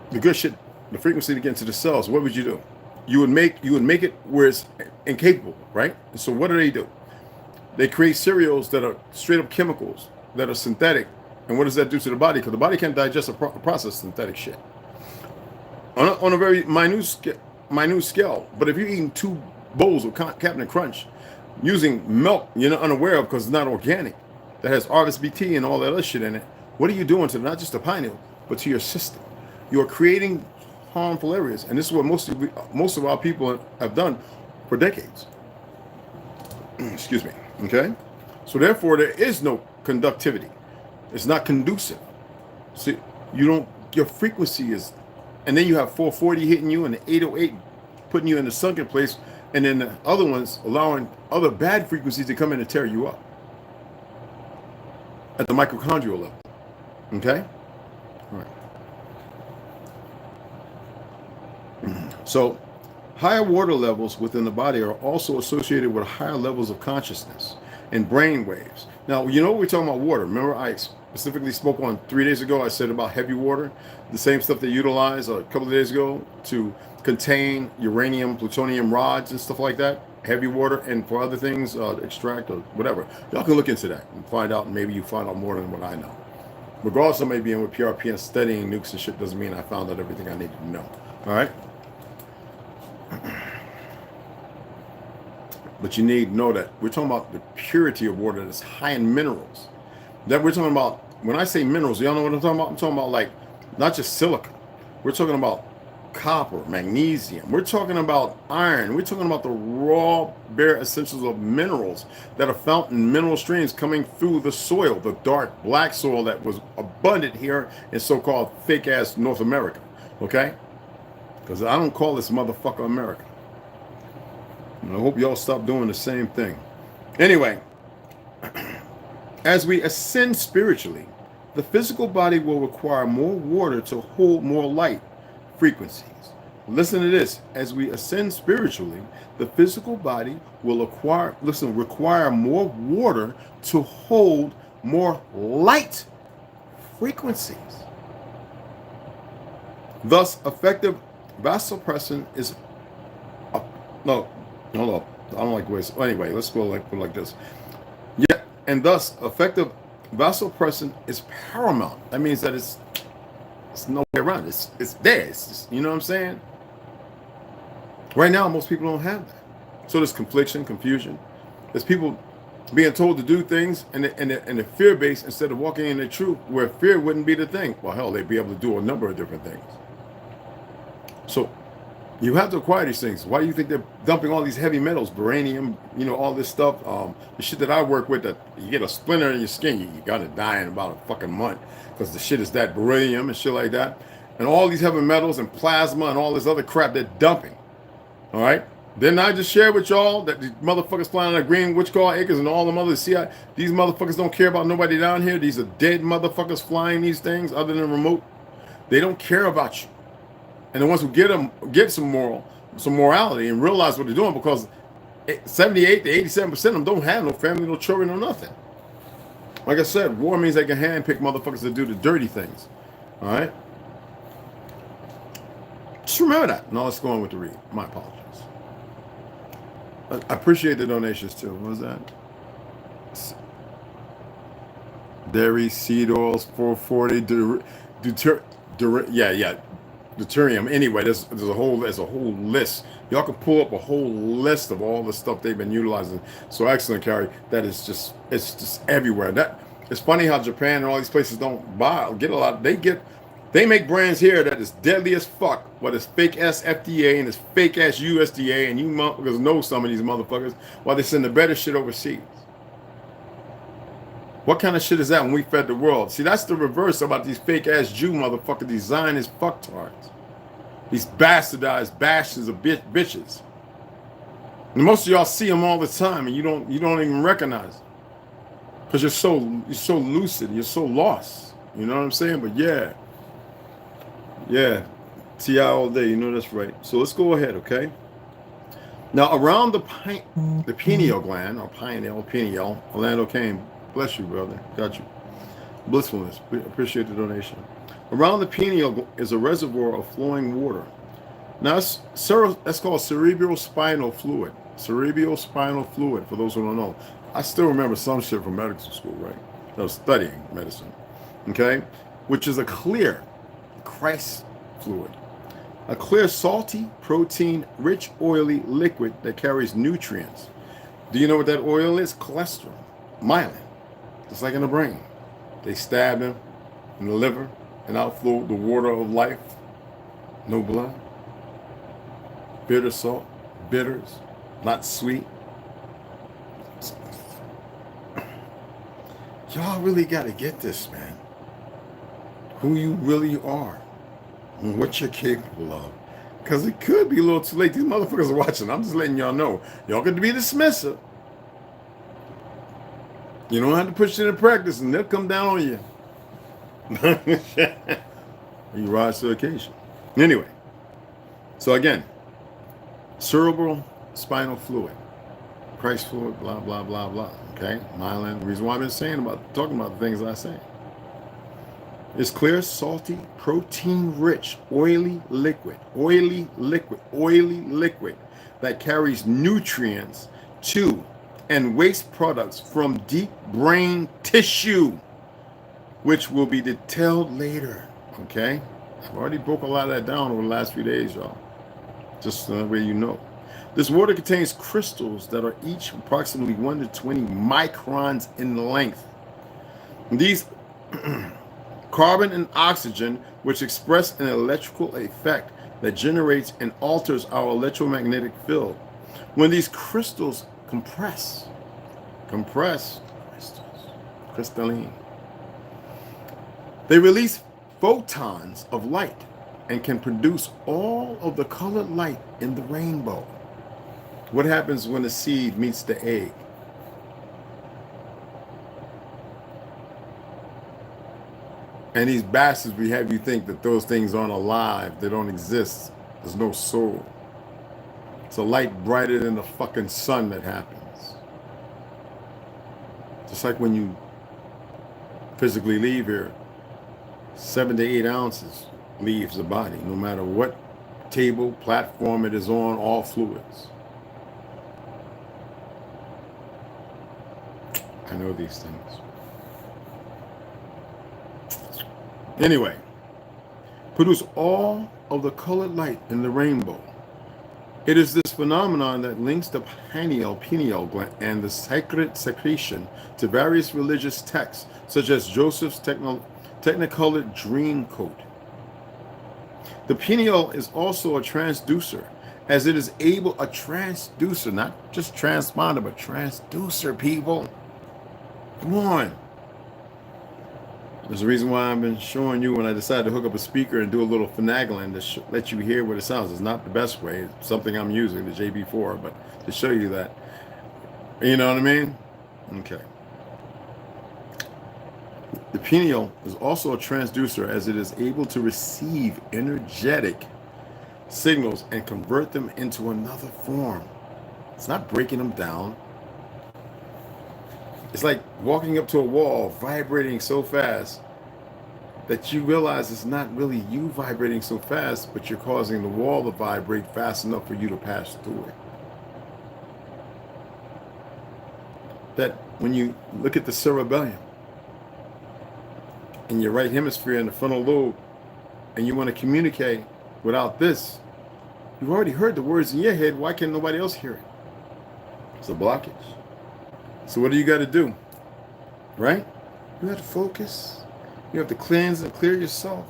the good shit, the frequency to get into the cells, what would you do? You would make it where it's incapable, right? And so what do? They create cereals that are straight up chemicals, that are synthetic. And what does that do to the body? Because the body can't digest a process synthetic shit. On a very minute scale. But if you're eating 2 bowls of Captain Crunch, using milk you're not unaware of because it's not organic, that has RSBT and all that other shit in it, what are you doing to not just the pineal, but to your system? You're creating harmful areas, and this is what most of our people have done for decades. Excuse me. Okay, so therefore there is no conductivity. It's not conducive. See, your frequency is, and then you have 440 hitting you and the 808 putting you in the sunken place. And then the other ones allowing other bad frequencies to come in and tear you up at the mitochondrial level. Okay? All right. So Higher water levels within the body are also associated with higher levels of consciousness and brain waves. Now, you know we're talking about water. Remember I specifically spoke on 3 days ago, I said about heavy water, the same stuff they utilize a couple of days ago to contain uranium, plutonium rods and stuff like that. Heavy water, and for other things, extract or whatever. Y'all can look into that and find out, and maybe you find out more than what I know. Regardless of me being with PRP and studying nukes and shit doesn't mean I found out everything I needed to know. All right? But you need to know that we're talking about the purity of water that's high in minerals. That we're talking about, when I say minerals, y'all know what I'm talking about? I'm talking about like, not just silica. We're talking about copper, magnesium. We're talking about iron. We're talking about the raw, bare essentials of minerals that are found in mineral streams coming through the soil, the dark black soil that was abundant here in so-called fake-ass North America, okay? Because I don't call this motherfucker America. And I hope y'all stop doing the same thing. Anyway, as we ascend spiritually, the physical body will require more water to hold more light frequencies. Listen to this. As we ascend spiritually, the physical body will require more water to hold more light frequencies. Thus, effective vasopressin is no, hold up. I don't like ways. Anyway, let's go like this. Yeah, and thus effective vasopressin is paramount. That means that it's no way around. It's there. It's just, you know what I'm saying? Right now, most people don't have that. So there's confliction, confusion. There's people being told to do things and they're fear-based instead of walking in the truth where fear wouldn't be the thing. Well, hell, they'd be able to do a number of different things. So you have to acquire these things. Why do you think they're dumping all these heavy metals, beryllium, you know, all this stuff? The shit that I work with, that you get a splinter in your skin, you gotta die in about a fucking month because the shit is that beryllium and shit like that. And all these heavy metals and plasma and all this other crap they're dumping. All right? Didn't I just share with y'all that these motherfuckers flying on the green Witchcall Acres and all the others? See, these motherfuckers don't care about nobody down here. These are dead motherfuckers flying these things other than remote. They don't care about you. And the ones who get some morality and realize what they're doing, because 78 to 87% of them don't have no family, no children, no nothing. Like I said, war means they can handpick motherfuckers to do the dirty things. All right? Just remember that. Now let's go on with the read. My apologies. I appreciate the donations too. What was that? Dairy, seed oils, 440, deuterium. Anyway, there's a whole list. Y'all can pull up a whole list of all the stuff they've been utilizing. So excellent, Carrie. That is just, it's just everywhere. That it's funny how Japan and all these places don't get a lot. They make brands here that is deadly as fuck, but it's fake ass FDA and it's fake ass USDA, and you motherfuckers know some of these motherfuckers, while they send the better shit overseas. What kind of shit is that when we fed the world? See, that's the reverse about these fake ass Jew motherfuckers, these Zionist fucktards, these bastardized bastions of bitches. And most of y'all see them all the time, and you don't even recognize them because you're so lucid, you're so lost. You know what I'm saying? But yeah, TI all day. You know that's right. So let's go ahead, okay? Now around the pineal gland, or pineal, Orlando came. Bless you, brother. Got you. Blissfulness. Appreciate the donation. Around the pineal is a reservoir of flowing water. Now, that's called cerebral spinal fluid. Cerebral spinal fluid, for those who don't know. I still remember some shit from medical school, right? I was studying medicine. Okay? Which is a clear Christ fluid. A clear, salty, protein-rich, oily liquid that carries nutrients. Do you know what that oil is? Cholesterol. Myelin. Just like in the brain. They stabbed him in the liver and outflowed the water of life. No blood. Bitter salt. Bitters. Not sweet. Y'all really got to get this, man. Who you really are. And what you're capable of. Because it could be a little too late. These motherfuckers are watching. I'm just letting y'all know. Y'all got to be dismissive. You don't have to push it in practice, and they'll come down on you. You rise to the occasion. Anyway, so again, cerebral spinal fluid, Christ fluid, blah, blah, blah, blah. Okay? Myelin. The reason why I've been talking about the things I say. It's clear, salty, protein-rich, oily liquid that carries nutrients to and waste products from deep brain tissue, which will be detailed later. Okay? I've already broke a lot of that down over the last few days, y'all. Just so that way you know. This water contains crystals that are each approximately 1 to 20 microns in length. These carbon and oxygen, which express an electrical effect that generates and alters our electromagnetic field. When these crystals compress, crystalline, they release photons of light and can produce all of the colored light in the rainbow. What happens when a seed meets the egg? And these bastards, we have you think that those things aren't alive. They don't exist. There's no soul. It's a light brighter than the fucking sun that happens. Just like when you physically leave here, 7 to 8 ounces leaves the body, no matter what table, platform it is on, all fluids. I know these things. Anyway, produce all of the colored light in the rainbow. It is this phenomenon that links the pineal gland and the sacred secretion to various religious texts, such as Joseph's Technicolor Dream Coat. The pineal is also a transducer, as it is able, a transducer, not just transponder, but transducer, people. Come on. There's a reason why I've been showing you when I decided to hook up a speaker and do a little finagling to let you hear what it sounds. It's not the best way. It's something I'm using, the JB4, but to show you that. You know what I mean? Okay. The pineal is also a transducer, as it is able to receive energetic signals and convert them into another form. It's not breaking them down. It's like walking up to a wall, vibrating so fast that you realize it's not really you vibrating so fast, but you're causing the wall to vibrate fast enough for you to pass through it. That when you look at the cerebellum in your right hemisphere in the frontal lobe, and you want to communicate without this, you've already heard the words in your head. Why can't nobody else hear it? It's a blockage. So what do you got to do? Right? You have to focus. You have to cleanse and clear yourself.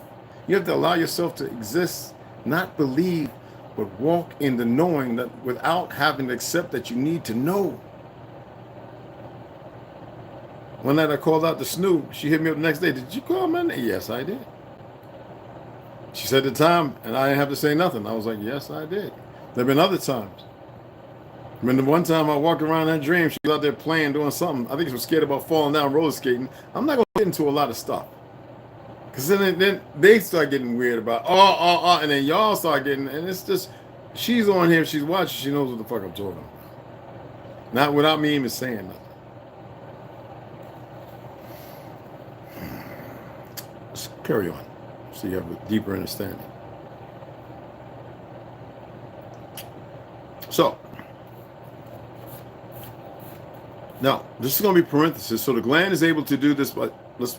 You have to allow yourself to exist, not believe, but walk in the knowing, that without having to accept that you need to know. One night I called out to Snoop. She hit me up the next day. Did you call my name? Yes, I did. She said the time, and I didn't have to say nothing. I was like, yes, I did. There have been other times. I mean, the one time I walked around that dream, she was out there playing, doing something. I think she was scared about falling down roller skating. I'm not going to get into a lot of stuff. Because then they start getting weird about, and then y'all start getting, and it's just, she's on here, she's watching, she knows what the fuck I'm talking about. Not without me even saying nothing. Let's carry on so you have a deeper understanding. So, now, this is going to be parenthesis. So the gland is able to do this, but let's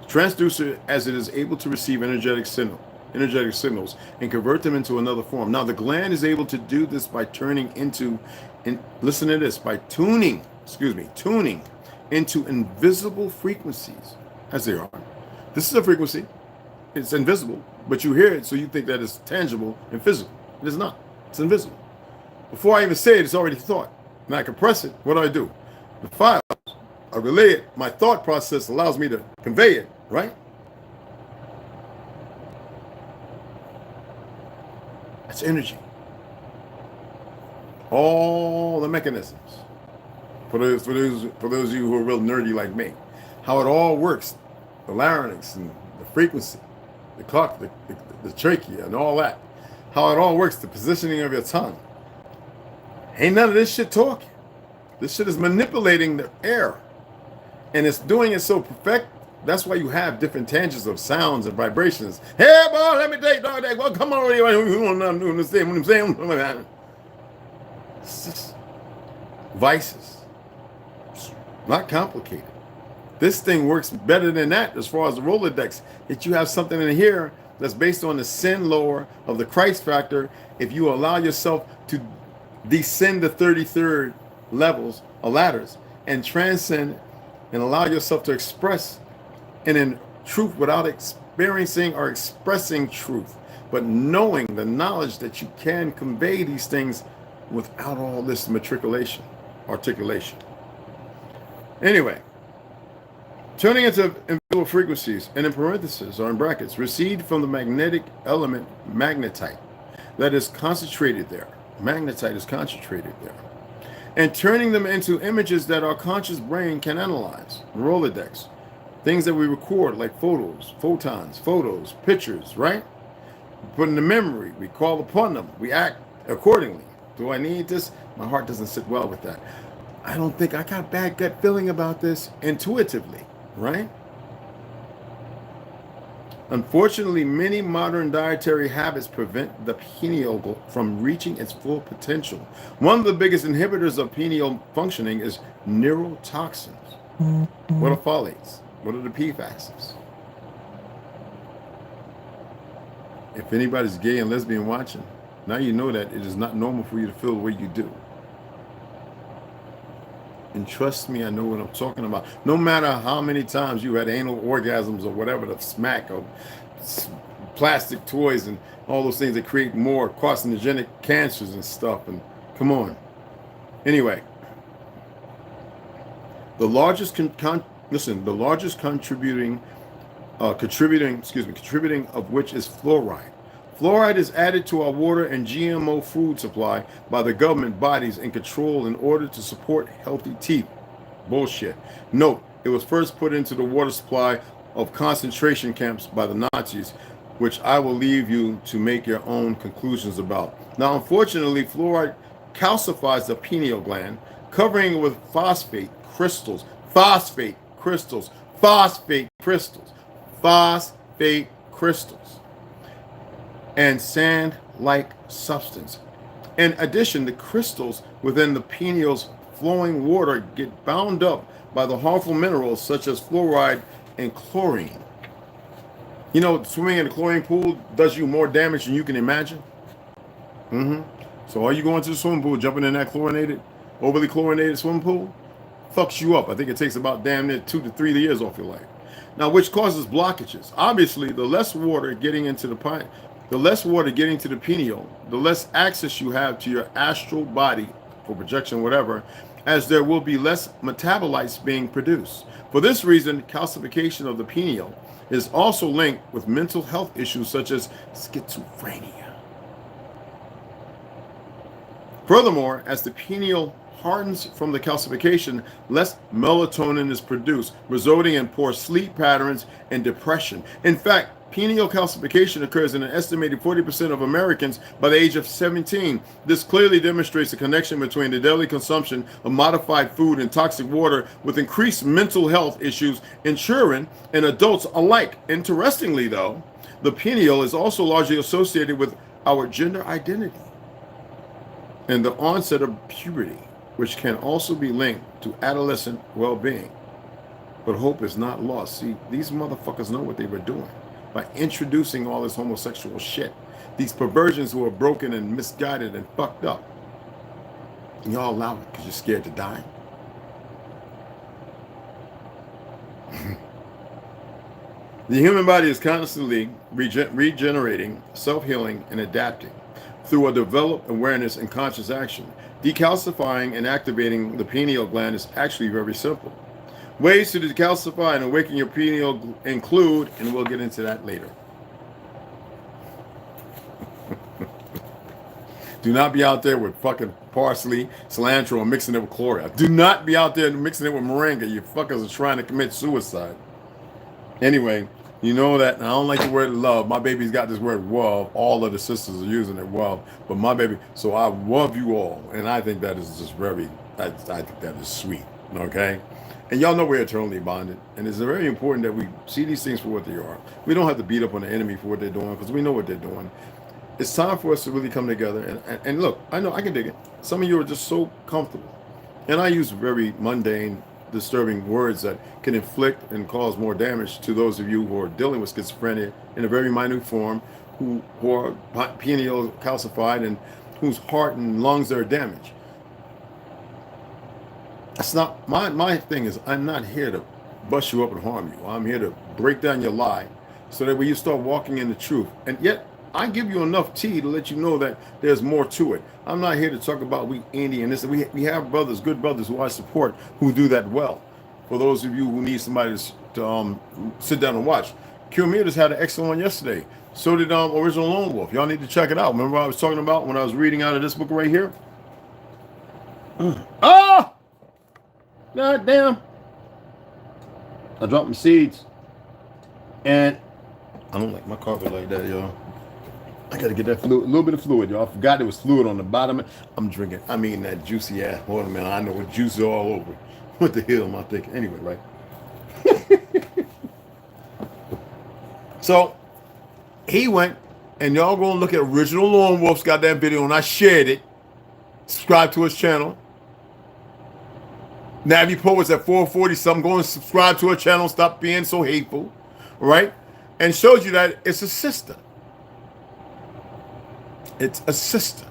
transducer, as it is able to receive energetic signals and convert them into another form. Now, the gland is able to do this by turning into, listen to this, by tuning into invisible frequencies, as they are. This is a frequency. It's invisible, but you hear it, so you think that it's tangible and physical. It is not. It's invisible. Before I even say it, it's already thought. And I compress it. What do? The files, I relay it. My thought process allows me to convey it, right? That's energy. All the mechanisms. For those of you who are real nerdy like me, how it all works, the larynx and the frequency, the clock, the trachea, and all that. How it all works, the positioning of your tongue, Ain't none of this shit talking. This shit is manipulating the air. And it's doing it so perfect. That's why you have different tangents of sounds and vibrations. Hey, boy, let me take dog that. Well, come on, you don't understand what I'm saying. It's just vices. It's not complicated. This thing works better than that as far as the Rolodex. That you have something in here that's based on the sin lore of the Christ factor. If you allow yourself to descend the 33rd levels or ladders and transcend and allow yourself to express and in truth without experiencing or expressing truth, but knowing the knowledge that you can convey these things without all this articulation. Anyway, turning into invisible frequencies, and in parentheses or in brackets, received from the magnetic element magnetite that is concentrated there. Magnetite is concentrated there. And turning them into images that our conscious brain can analyze. Rolodex. Things that we record like photos, photons, photos, pictures, right? Put in the memory. We call upon them. We act accordingly. Do I need this? My heart doesn't sit well with that. I don't think I got a bad gut feeling about this intuitively, right? Unfortunately, many modern dietary habits prevent the pineal from reaching its full potential. One of the biggest inhibitors of pineal functioning is neurotoxins. What are phthalates? What are the PFASs? If anybody's gay and lesbian watching, now you know that it is not normal for you to feel the way you do. And trust me, I know what I'm talking about. No matter how many times you had anal orgasms or whatever, the smack of plastic toys and all those things that create more carcinogenic cancers and stuff. And come on. Anyway, the largest contributing of which is fluoride. Fluoride is added to our water and GMO food supply by the government bodies in control in order to support healthy teeth. Bullshit. Note, it was first put into the water supply of concentration camps by the Nazis, which I will leave you to make your own conclusions about. Now, unfortunately, fluoride calcifies the pineal gland, covering it with phosphate crystals, and sand-like substance. In addition, the crystals within the pineal's flowing water get bound up by the harmful minerals such as fluoride and chlorine. You know, swimming in a chlorine pool does you more damage than you can imagine. So are you going to the swimming pool, jumping in that overly chlorinated swimming pool? Fucks you up. I think it takes about damn near 2 to 3 years off your life. Now, which causes blockages. Obviously, the less water getting to the pineal, the less access you have to your astral body for projection, whatever, as there will be less metabolites being produced. For this reason, calcification of the pineal is also linked with mental health issues such as schizophrenia. Furthermore, as the pineal hardens from the calcification, less melatonin is produced, resulting in poor sleep patterns and depression. In fact, pineal calcification occurs in an estimated 40% of Americans by the age of 17. This clearly demonstrates a connection between the daily consumption of modified food and toxic water with increased mental health issues in children and adults alike. Interestingly, though, the pineal is also largely associated with our gender identity and the onset of puberty, which can also be linked to adolescent well-being. But hope is not lost. See, these motherfuckers know what they were doing by introducing all this homosexual shit. These perversions who are broken and misguided and fucked up. And y'all allow it because you're scared to die. The human body is constantly regenerating, self-healing, and adapting through a developed awareness and conscious action. Decalcifying and activating the pineal gland is actually very simple. Ways to decalcify and awaken your pineal include, and we'll get into that later. Do not be out there with fucking parsley, cilantro, and mixing it with chloride. Do not be out there mixing it with moringa. You fuckers are trying to commit suicide. Anyway, You know that, and I don't like the word love. My baby's got this word love. All of the sisters are using it, love. But my baby, so I love you all. And I think that is just very, I think that is sweet. Okay? And y'all know we're eternally bonded. And it's very important that we see these things for what they are. We don't have to beat up on the enemy for what they're doing because we know what they're doing. It's time for us to really come together. And look, I know I can dig it. Some of you are just so comfortable. And I use very mundane, disturbing words that can inflict and cause more damage to those of you who are dealing with schizophrenia in a very minute form, who are pineal calcified and whose heart and lungs are damaged. That's not my thing. Is I'm not here to bust you up and harm you. I'm here to break down your lie so that when you start walking in the truth, and yet I give you enough tea to let you know that there's more to it. I'm not here to talk about we Andy and this. We have brothers, good brothers who I support who do that well. For those of you who need somebody to sit down and watch, Q just had an excellent one yesterday. So did Original Lone Wolf. Y'all need to check it out. Remember what I was talking about when I was reading out of this book right here? Ah! God damn. I dropped my seeds. And I don't like my carpet like that, y'all. I gotta get that fluid, a little bit of fluid, y'all. I forgot there was fluid on the bottom. I'm drinking, I mean that juicy ass watermelon. I know what juice is all over. What the hell am I thinking? Anyway, right? So he went, and y'all gonna look at Original Lone Wolf's got that video, and I shared it. Subscribe to his channel. Navi Poets at 440 something. Go and subscribe to her channel. Stop being so hateful. Right? And shows you that it's a sister. It's a sister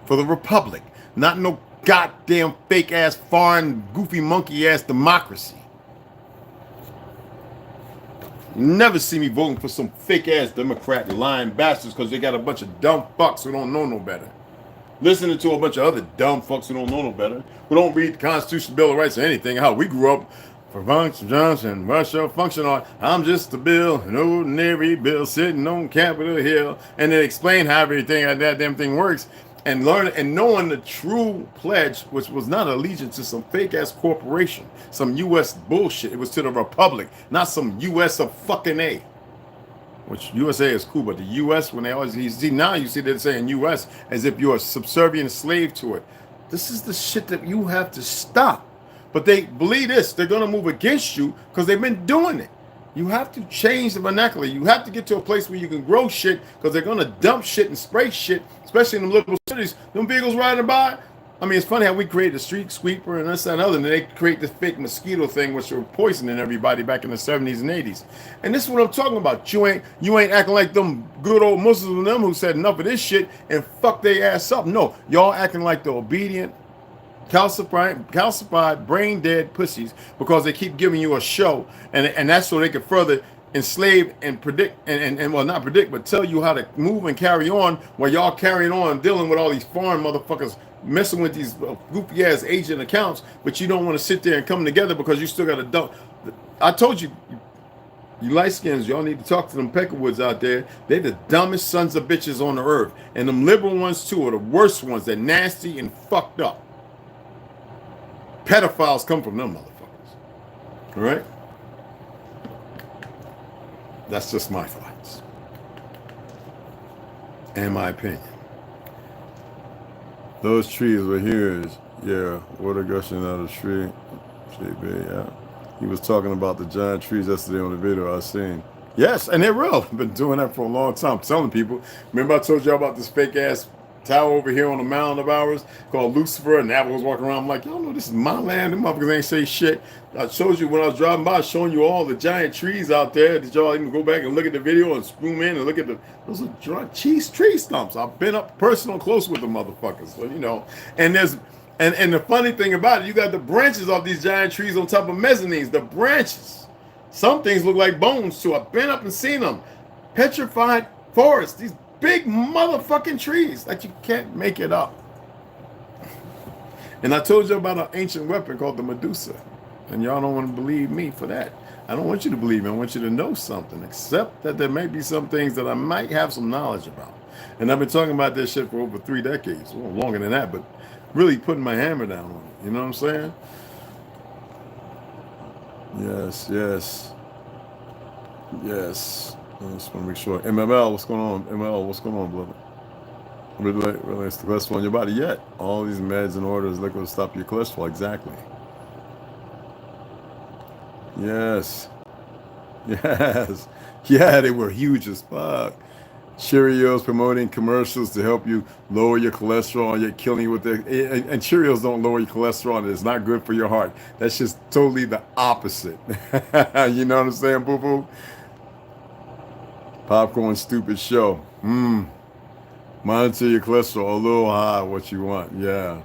for the Republic. Not no goddamn fake ass, foreign, goofy monkey ass democracy. You never see me voting for some fake ass Democrat lying bastards because they got a bunch of dumb fucks who don't know no better. Listening to a bunch of other dumb fucks who don't know no better, who don't read the Constitution, Bill of Rights, or anything. How we grew up for Function Johnson, Russia, function on. I'm just a bill, an ordinary bill sitting on Capitol Hill, and then explain how everything that damn thing works, and learn and knowing the true pledge, which was not allegiance to some fake ass corporation, some U.S. bullshit. It was to the Republic, not some U.S. of fucking A. Which USA is cool, but the U.S. when they always see now you see they're saying U.S. as if you're a subservient slave to it. This is the shit that you have to stop. But they believe this, they're gonna move against you because they've been doing it. You have to change the vernacular. You have to get to a place where you can grow shit because they're gonna dump shit and spray shit, especially in the liberal cities. Them vehicles riding by. I mean, it's funny how we create the street sweeper and this and other, and they create this fake mosquito thing, which were poisoning everybody back in the 70s and 80s. And this is what I'm talking about. You ain't acting like them good old Muslims and them who said enough of this shit and fuck their ass up. No, y'all acting like the obedient, calcified, brain dead pussies because they keep giving you a show, and that's so they can further enslave and predict and well, not predict, but tell you how to move and carry on while y'all carrying on dealing with all these foreign motherfuckers messing with these goofy ass agent accounts, but you don't want to sit there and come together because you still got to dump. I told you, you light skins, y'all need to talk to them Peckerwoods out there. They're the dumbest sons of bitches on the earth, and them liberal ones too are the worst ones. They're nasty and fucked up. Pedophiles come from them motherfuckers. All right? That's just my thoughts and my opinion. Those trees were his. Yeah, water gushing out of the tree. Yeah. He was talking about the giant trees yesterday on the video I seen. Yes, and they're real. I've been doing that for a long time, telling people. Remember I told y'all about this fake ass tower over here on the mound of ours called Lucifer, and Apple was walking around. I'm like, y'all know this is my land. Them motherfuckers ain't say shit. I showed you when I was driving by, showing you all the giant trees out there. Did y'all even go back and look at the video and zoom in and look at those are cheese tree stumps. I've been up personal close with the motherfuckers, so you know. And there's and the funny thing about it, you got the branches of these giant trees on top of mezzanines. The branches, some things look like bones too. I've been up and seen them. Petrified forests. These big motherfucking trees that you can't make it up. And I told you about an ancient weapon called the Medusa. And y'all don't want to believe me for that. I don't want you to believe me. I want you to know something, except that there may be some things that I might have some knowledge about. And I've been talking about this shit for over 3 decades. Well, longer than that, but really putting my hammer down on it. You know what I'm saying? Yes, yes. Yes. I just want to make sure. MML, what's going on? ML, what's going on, brother? Relates to cholesterol in your body yet. All these meds and orders liquid to stop your cholesterol. Exactly. Yes. Yes. Yeah, they were huge as fuck. Cheerios promoting commercials to help you lower your cholesterol, yet killing you with the and Cheerios don't lower your cholesterol, and it's not good for your heart. That's just totally the opposite. You know what I'm saying, boo boo? Popcorn stupid show. Monitor your cholesterol a little high, what you want. Yeah.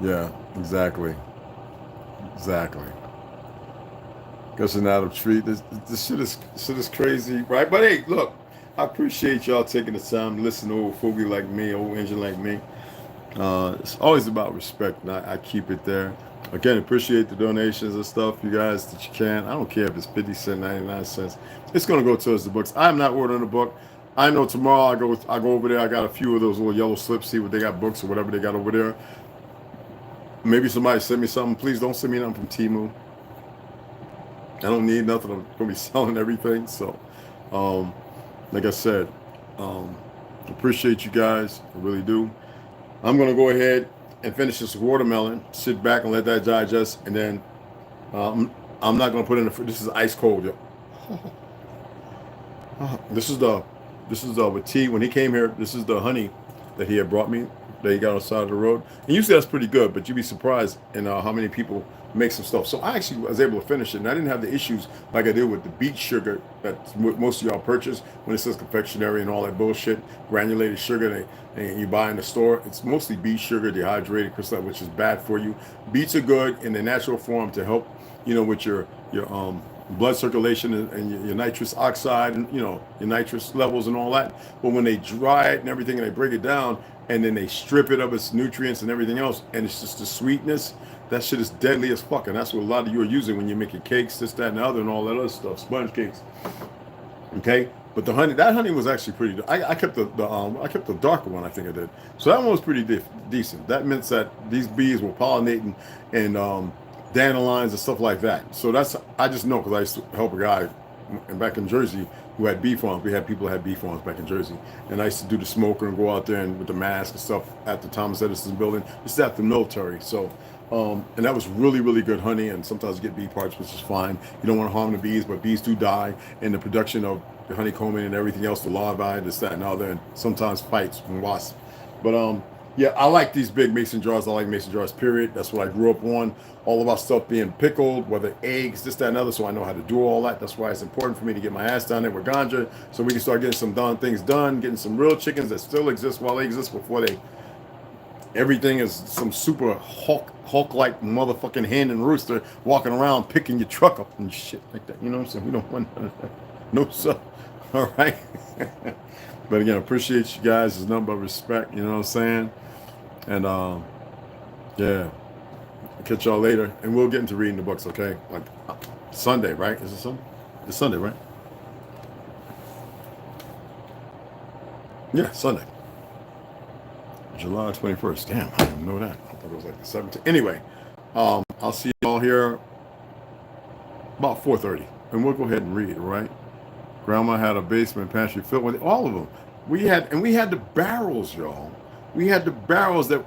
Yeah, exactly. Exactly. Guessing out of treat. This shit is crazy, right? But hey, look, I appreciate y'all taking the time to listen to old fogey like me, old engine like me. It's always about respect, and I keep it there. Again, appreciate the donations and stuff, you guys, that you can. I don't care if it's 50 cents, 99 cents. It's gonna go towards the books. I'm not ordering a book. I know tomorrow I go over there. I got a few of those little yellow slips, see what they got, books or whatever they got over there. Maybe somebody send me something. Please don't send me nothing from Temu. I don't need nothing. I'm gonna be selling everything. So, like I said, appreciate you guys. I really do. I'm gonna go ahead and finish this watermelon. Sit back and let that digest, and then I'm not gonna put in the. This is ice cold, yo. This is the with tea. When he came here, this is the honey that he had brought me. That he got on the side of the road. And usually that's pretty good, but you'd be surprised in how many people make some stuff. So I actually was able to finish it, and I didn't have the issues like I did with the beet sugar that most of y'all purchase when it says confectionery and all that bullshit, granulated sugar that you buy in the store. It's mostly beet sugar, dehydrated crystal, which is bad for you. Beets are good in their natural form to help, with your blood circulation and your nitrous oxide and your nitrous levels and all that. But when they dry it and everything and they break it down and then they strip it of its nutrients and everything else, and it's just the sweetness, that shit is deadly as fuck. And that's what a lot of you are using when you're making cakes, this, that, and the other, and all that other stuff, sponge cakes. Okay, but that honey was actually pretty. I kept the darker one, I think I did. So that one was pretty decent. That meant that these bees were pollinating and dandelions and stuff like that. So I just know because I used to help a guy back in Jersey who had bee farms. We had people who had bee farms back in Jersey, and I used to do the smoker and go out there and with the mask and stuff at the Thomas Edison building, just at the military. So, and that was really, really good honey. And sometimes you get bee parts, which is fine. You don't want to harm the bees, but bees do die in the production of the honeycombing and everything else, the larvae, this, that, and other, and sometimes fights from wasps. But yeah, I like these big mason jars. I like mason jars, period. That's what I grew up on. All of our stuff being pickled, whether eggs, this, that, and other, so I know how to do all that. That's why it's important for me to get my ass down there with ganja, so we can start getting some things done, getting some real chickens that still exist while they exist before everything is some super Hulk-like motherfucking hen and rooster walking around picking your truck up and shit like that. You know what I'm saying? We don't want none of that. No, sir. All right. But again, appreciate you guys. There's nothing but respect. You know what I'm saying? And yeah, I'll catch y'all later, and we'll get into reading the books. Okay, like Sunday, right? Is it Sunday? It's Sunday, right? Yeah, Sunday, July 21st. Damn, I didn't know that. I thought it was like the 17th. Anyway, I'll see y'all here about 4:30, and we'll go ahead and read. All right. Grandma had a basement pantry filled with all of them. We had the barrels, y'all. We had the barrels that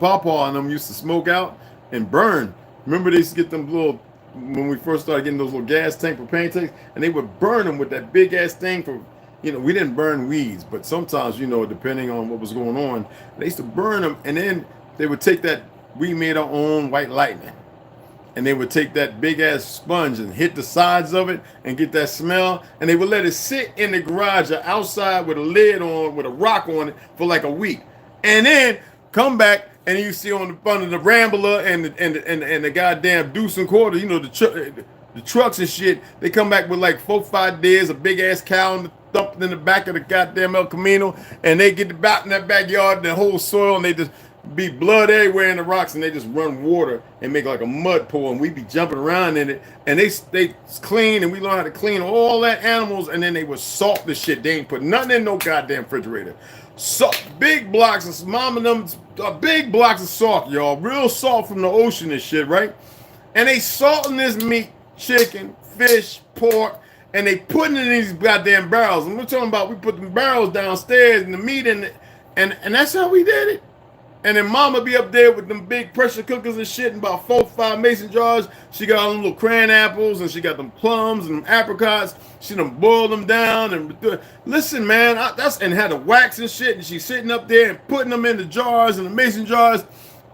Papa and them used to smoke out and burn. Remember they used to get them little, when we first started getting those little gas tank propane tanks, and they would burn them with that big ass thing for, we didn't burn weeds, but sometimes, depending on what was going on, they used to burn them, and then they would take that, we made our own white lightning. And they would take that big ass sponge and hit the sides of it and get that smell. And they would let it sit in the garage or outside with a lid on, with a rock on it for like a week. And then come back and you see on the front of the Rambler and the goddamn Deuce and Quarter, the trucks and shit. They come back with like 4-5 days, a big ass cow dumped in the back of the goddamn El Camino. And they get about in that backyard, the whole soil, and they just be blood everywhere in the rocks, and they just run water and make like a mud pool, and we be jumping around in it, and they clean, and we learn how to clean all that animals, and then they would salt the shit. They ain't put nothing in no goddamn refrigerator. Salt, big blocks of mom and them, big blocks of salt, y'all, real salt from the ocean and shit, right? And they salting this meat, chicken, fish, pork, and they putting it in these goddamn barrels. And we're talking about we put the barrels downstairs and the meat in it, and that's how we did it. And then mama be up there with them big pressure cookers and shit, and about 4 or 5 mason jars. She got all them little cran apples, and she got them plums and them apricots. She done boiled them down and listen, man, and had the wax and shit. And she's sitting up there and putting them in the jars and the mason jars,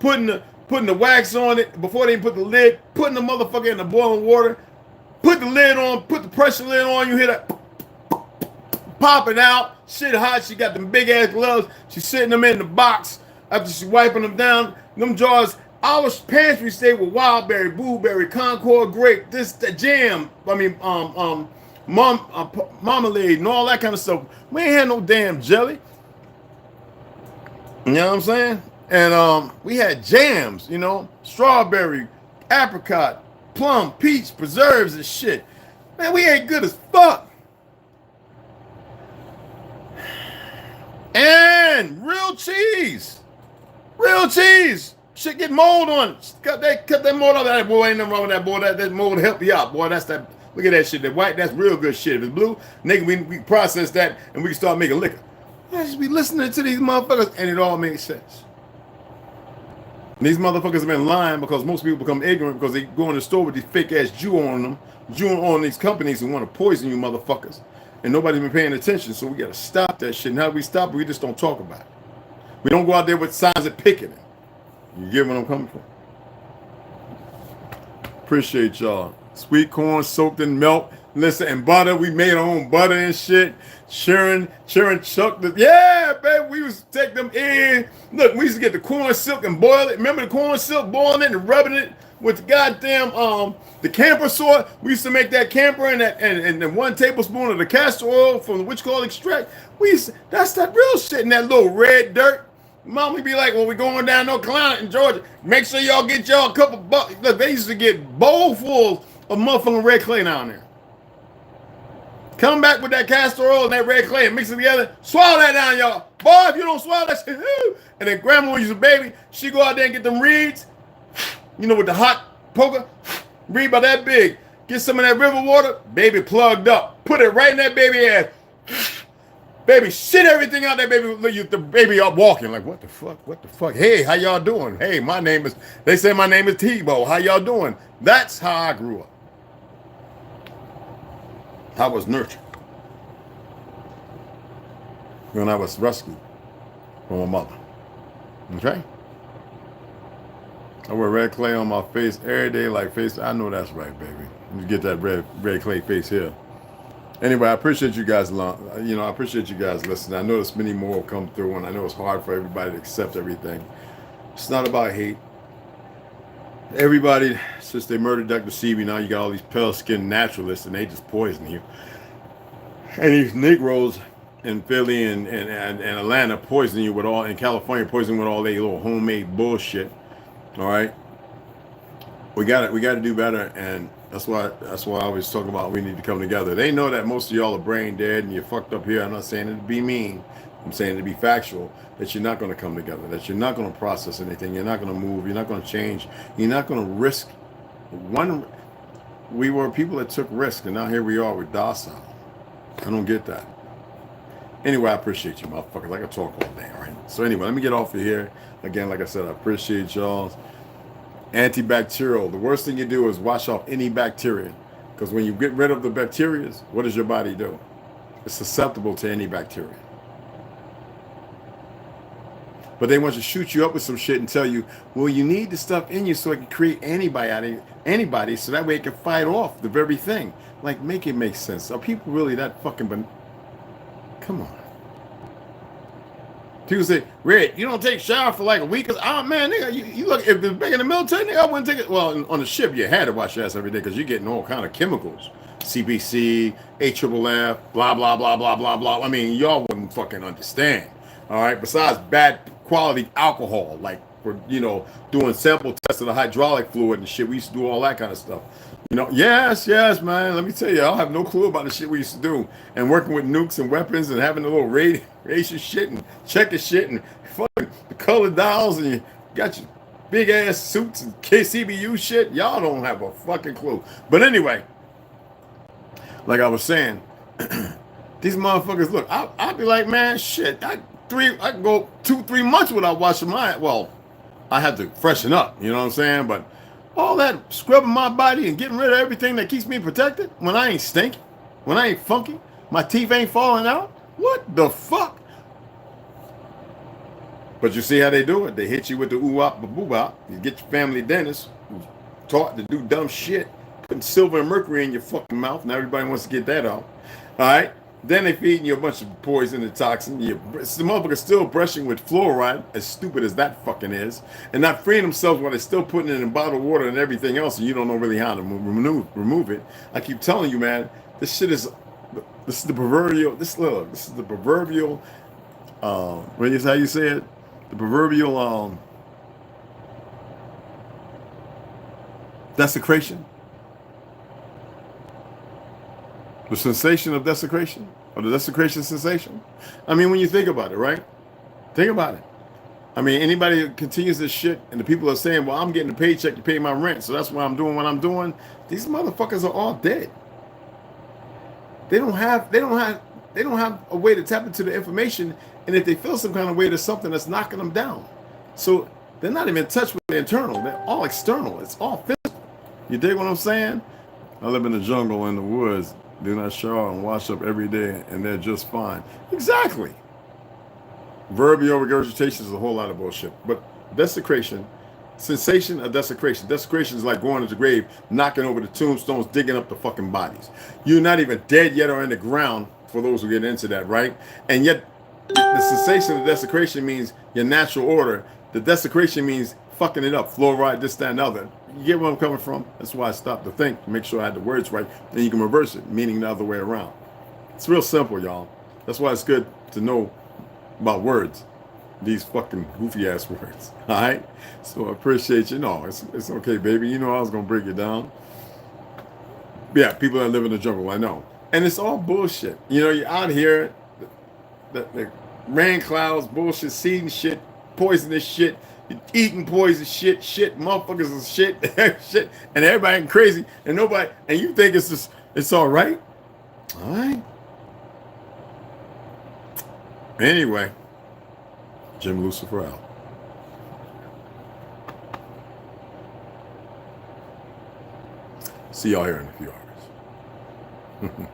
putting the wax on it before they put the lid, putting the motherfucker in the boiling water, put the lid on, put the pressure lid on. You hear that? Pop it out. Shit hot. She got them big ass gloves. She's sitting them in the box. After she wiping them down, them jars, our pantry stayed with wild berry, blueberry, Concord grape, the jam. I mean, marmalade and all that kind of stuff. We ain't had no damn jelly. You know what I'm saying? And we had jams, you know, strawberry, apricot, plum, peach, preserves and shit. Man, we ate good as fuck. And real cheese. Real cheese. Shit get mold on it. Cut that mold off that boy. Ain't nothing wrong with that boy. That mold help you out, boy. That's that. Look at that shit. That white, that's real good shit. If it's blue, nigga, we process that and we can start making liquor. I just be listening to these motherfuckers and it all makes sense. And these motherfuckers have been lying because most people become ignorant because they go in the store with these fake ass Jew on them, Jew on these companies who want to poison you motherfuckers. And nobody's been paying attention, so we gotta stop that shit. And how do we stop it? We just don't talk about it. We don't go out there with signs of picketing. You get what I'm coming from? Appreciate y'all. Sweet corn soaked in milk. Listen, and butter. We made our own butter and shit. Sharon chucked the. Yeah, baby. We used to take them in. Look, we used to get the corn silk and boil it. Remember the corn silk, boiling it and rubbing it with the goddamn the camper soil. We used to make that camper and the 1 tablespoon of the castor oil from the witch coil extract. That's that real shit in that little red dirt. Mom would be like, well, we going down North Carolina in Georgia. Make sure y'all get y'all a couple bucks. Look, they used to get bowlfuls of motherfucking red clay down there. Come back with that castor oil and that red clay and mix it together. Swallow that down, y'all. Boy, if you don't swallow that shit, and then grandma used a baby, she go out there and get them reeds, you know, with the hot poker, reed about that big. Get some of that river water, baby plugged up. Put it right in that baby ass. Baby, shit everything out there, baby. The baby up walking. Like, what the fuck? What the fuck? Hey, how y'all doing? Hey, they say my name is Tebow. How y'all doing? That's how I grew up. I was nurtured. When I was rescued from my mother. Okay? I wear red clay on my face every day like face. I know that's right, baby. You get that red clay face here. Anyway, I appreciate you guys. I appreciate you guys listening. I know there's many more will come through, and I know it's hard for everybody to accept everything. It's not about hate. Everybody, since they murdered Dr. Sebi, now you got all these pale-skinned naturalists, and they just poison you. And these Negroes in Philly and Atlanta poison you with all, in California poison with all their little homemade bullshit. All right, we got to do better, and that's why I always talk about we need to come together. They know that most of y'all are brain dead and you're fucked up here. I'm not saying it to be mean. I'm saying it to be factual, that you're not going to come together, that you're not going to process anything, you're not going to move, you're not going to change, you're not going to risk. We were people that took risk, and now here we are with docile. I don't get that. Anyway, I appreciate you, motherfuckers. I can talk all day, all right? So anyway, let me get off of here. Again, like I said, I appreciate y'all. Antibacterial. The worst thing you do is wash off any bacteria. Because when you get rid of the bacteria, what does your body do? It's susceptible to any bacteria. But they want to shoot you up with some shit and tell you, well, you need the stuff in you so it can create antibody so that way it can fight off the very thing. Like, make it make sense. Are people really that fucking... Come on. People say, Red, you don't take a shower for like a week. Oh, man, nigga, you look, if it's back in the military, nigga, I wouldn't take it. Well, on the ship, you had to wash your ass every day because you're getting all kind of chemicals. CBC, AFFF, blah, blah, blah, blah, blah, blah. I mean, y'all wouldn't fucking understand. All right? Besides bad quality alcohol, like for, doing sample tests of the hydraulic fluid and shit. We used to do all that kind of stuff. Yes, man. Let me tell you, I don't have no clue about the shit we used to do. And working with nukes and weapons and having the little radiation shit and checking shit and fucking the colored dolls and you got your big ass suits and KCBU shit. Y'all don't have a fucking clue. But anyway, like I was saying, these motherfuckers, look, I'll be like, man, shit, I can go 2-3 months without washing my, well, I have to freshen up, you know what I'm saying? But all that scrubbing my body and getting rid of everything that keeps me protected when I ain't stinky, when I ain't funky, my teeth ain't falling out, what the fuck? But you see how they do it? They hit you with the ooh-wop, boo-bop. You get your family dentist who's taught to do dumb shit, putting silver and mercury in your fucking mouth, and everybody wants to get that out. All right? Then they feeding you a bunch of poison and toxin. The motherfucker's still brushing with fluoride, as stupid as that fucking is, and not freeing themselves while they're still putting it in bottled water and everything else, and you don't know really how to remove it. I keep telling you, man, this shit is, this is the proverbial, this is the proverbial, what is how you say it? The proverbial desecration. The sensation of desecration, or the desecration sensation. I mean, when you think about it, right? Think about it. I mean, anybody that continues this shit, and the people are saying, well, I'm getting a paycheck to pay my rent, so that's why I'm doing what I'm doing. These motherfuckers are all dead. They don't have a way to tap into the information, and if they feel some kind of way, there's something that's knocking them down. So they're not even in touch with the internal. They're all external. It's all physical. You dig what I'm saying? I live in the jungle, in the woods. Do not shower and wash up every day, and they're just fine. Exactly. Verbal regurgitation is a whole lot of bullshit. But desecration, sensation of desecration. Desecration is like going to the grave, knocking over the tombstones, digging up the fucking bodies. You're not even dead yet or in the ground, for those who get into that, right? And yet, the sensation of desecration means your natural order. The desecration means fucking it up, fluoride, this, that, and other. You get where I'm coming from? That's why I stopped to think, make sure I had the words right, then you can reverse it, meaning the other way around. It's real simple, y'all. That's why it's good to know about words, these fucking goofy ass words. All right. So I appreciate you. No, it's okay, baby. You know I was gonna break it down. Yeah, people that live in the jungle, I know, and it's all bullshit. You know, you're out here, the rain clouds, bullshit, seeding shit, poisonous shit. Eating poison shit, motherfuckers is shit, shit, and everybody acting crazy, and nobody, and you think it's just, it's all right? All right. Anyway, Jim Lucifer out. See y'all here in a few hours.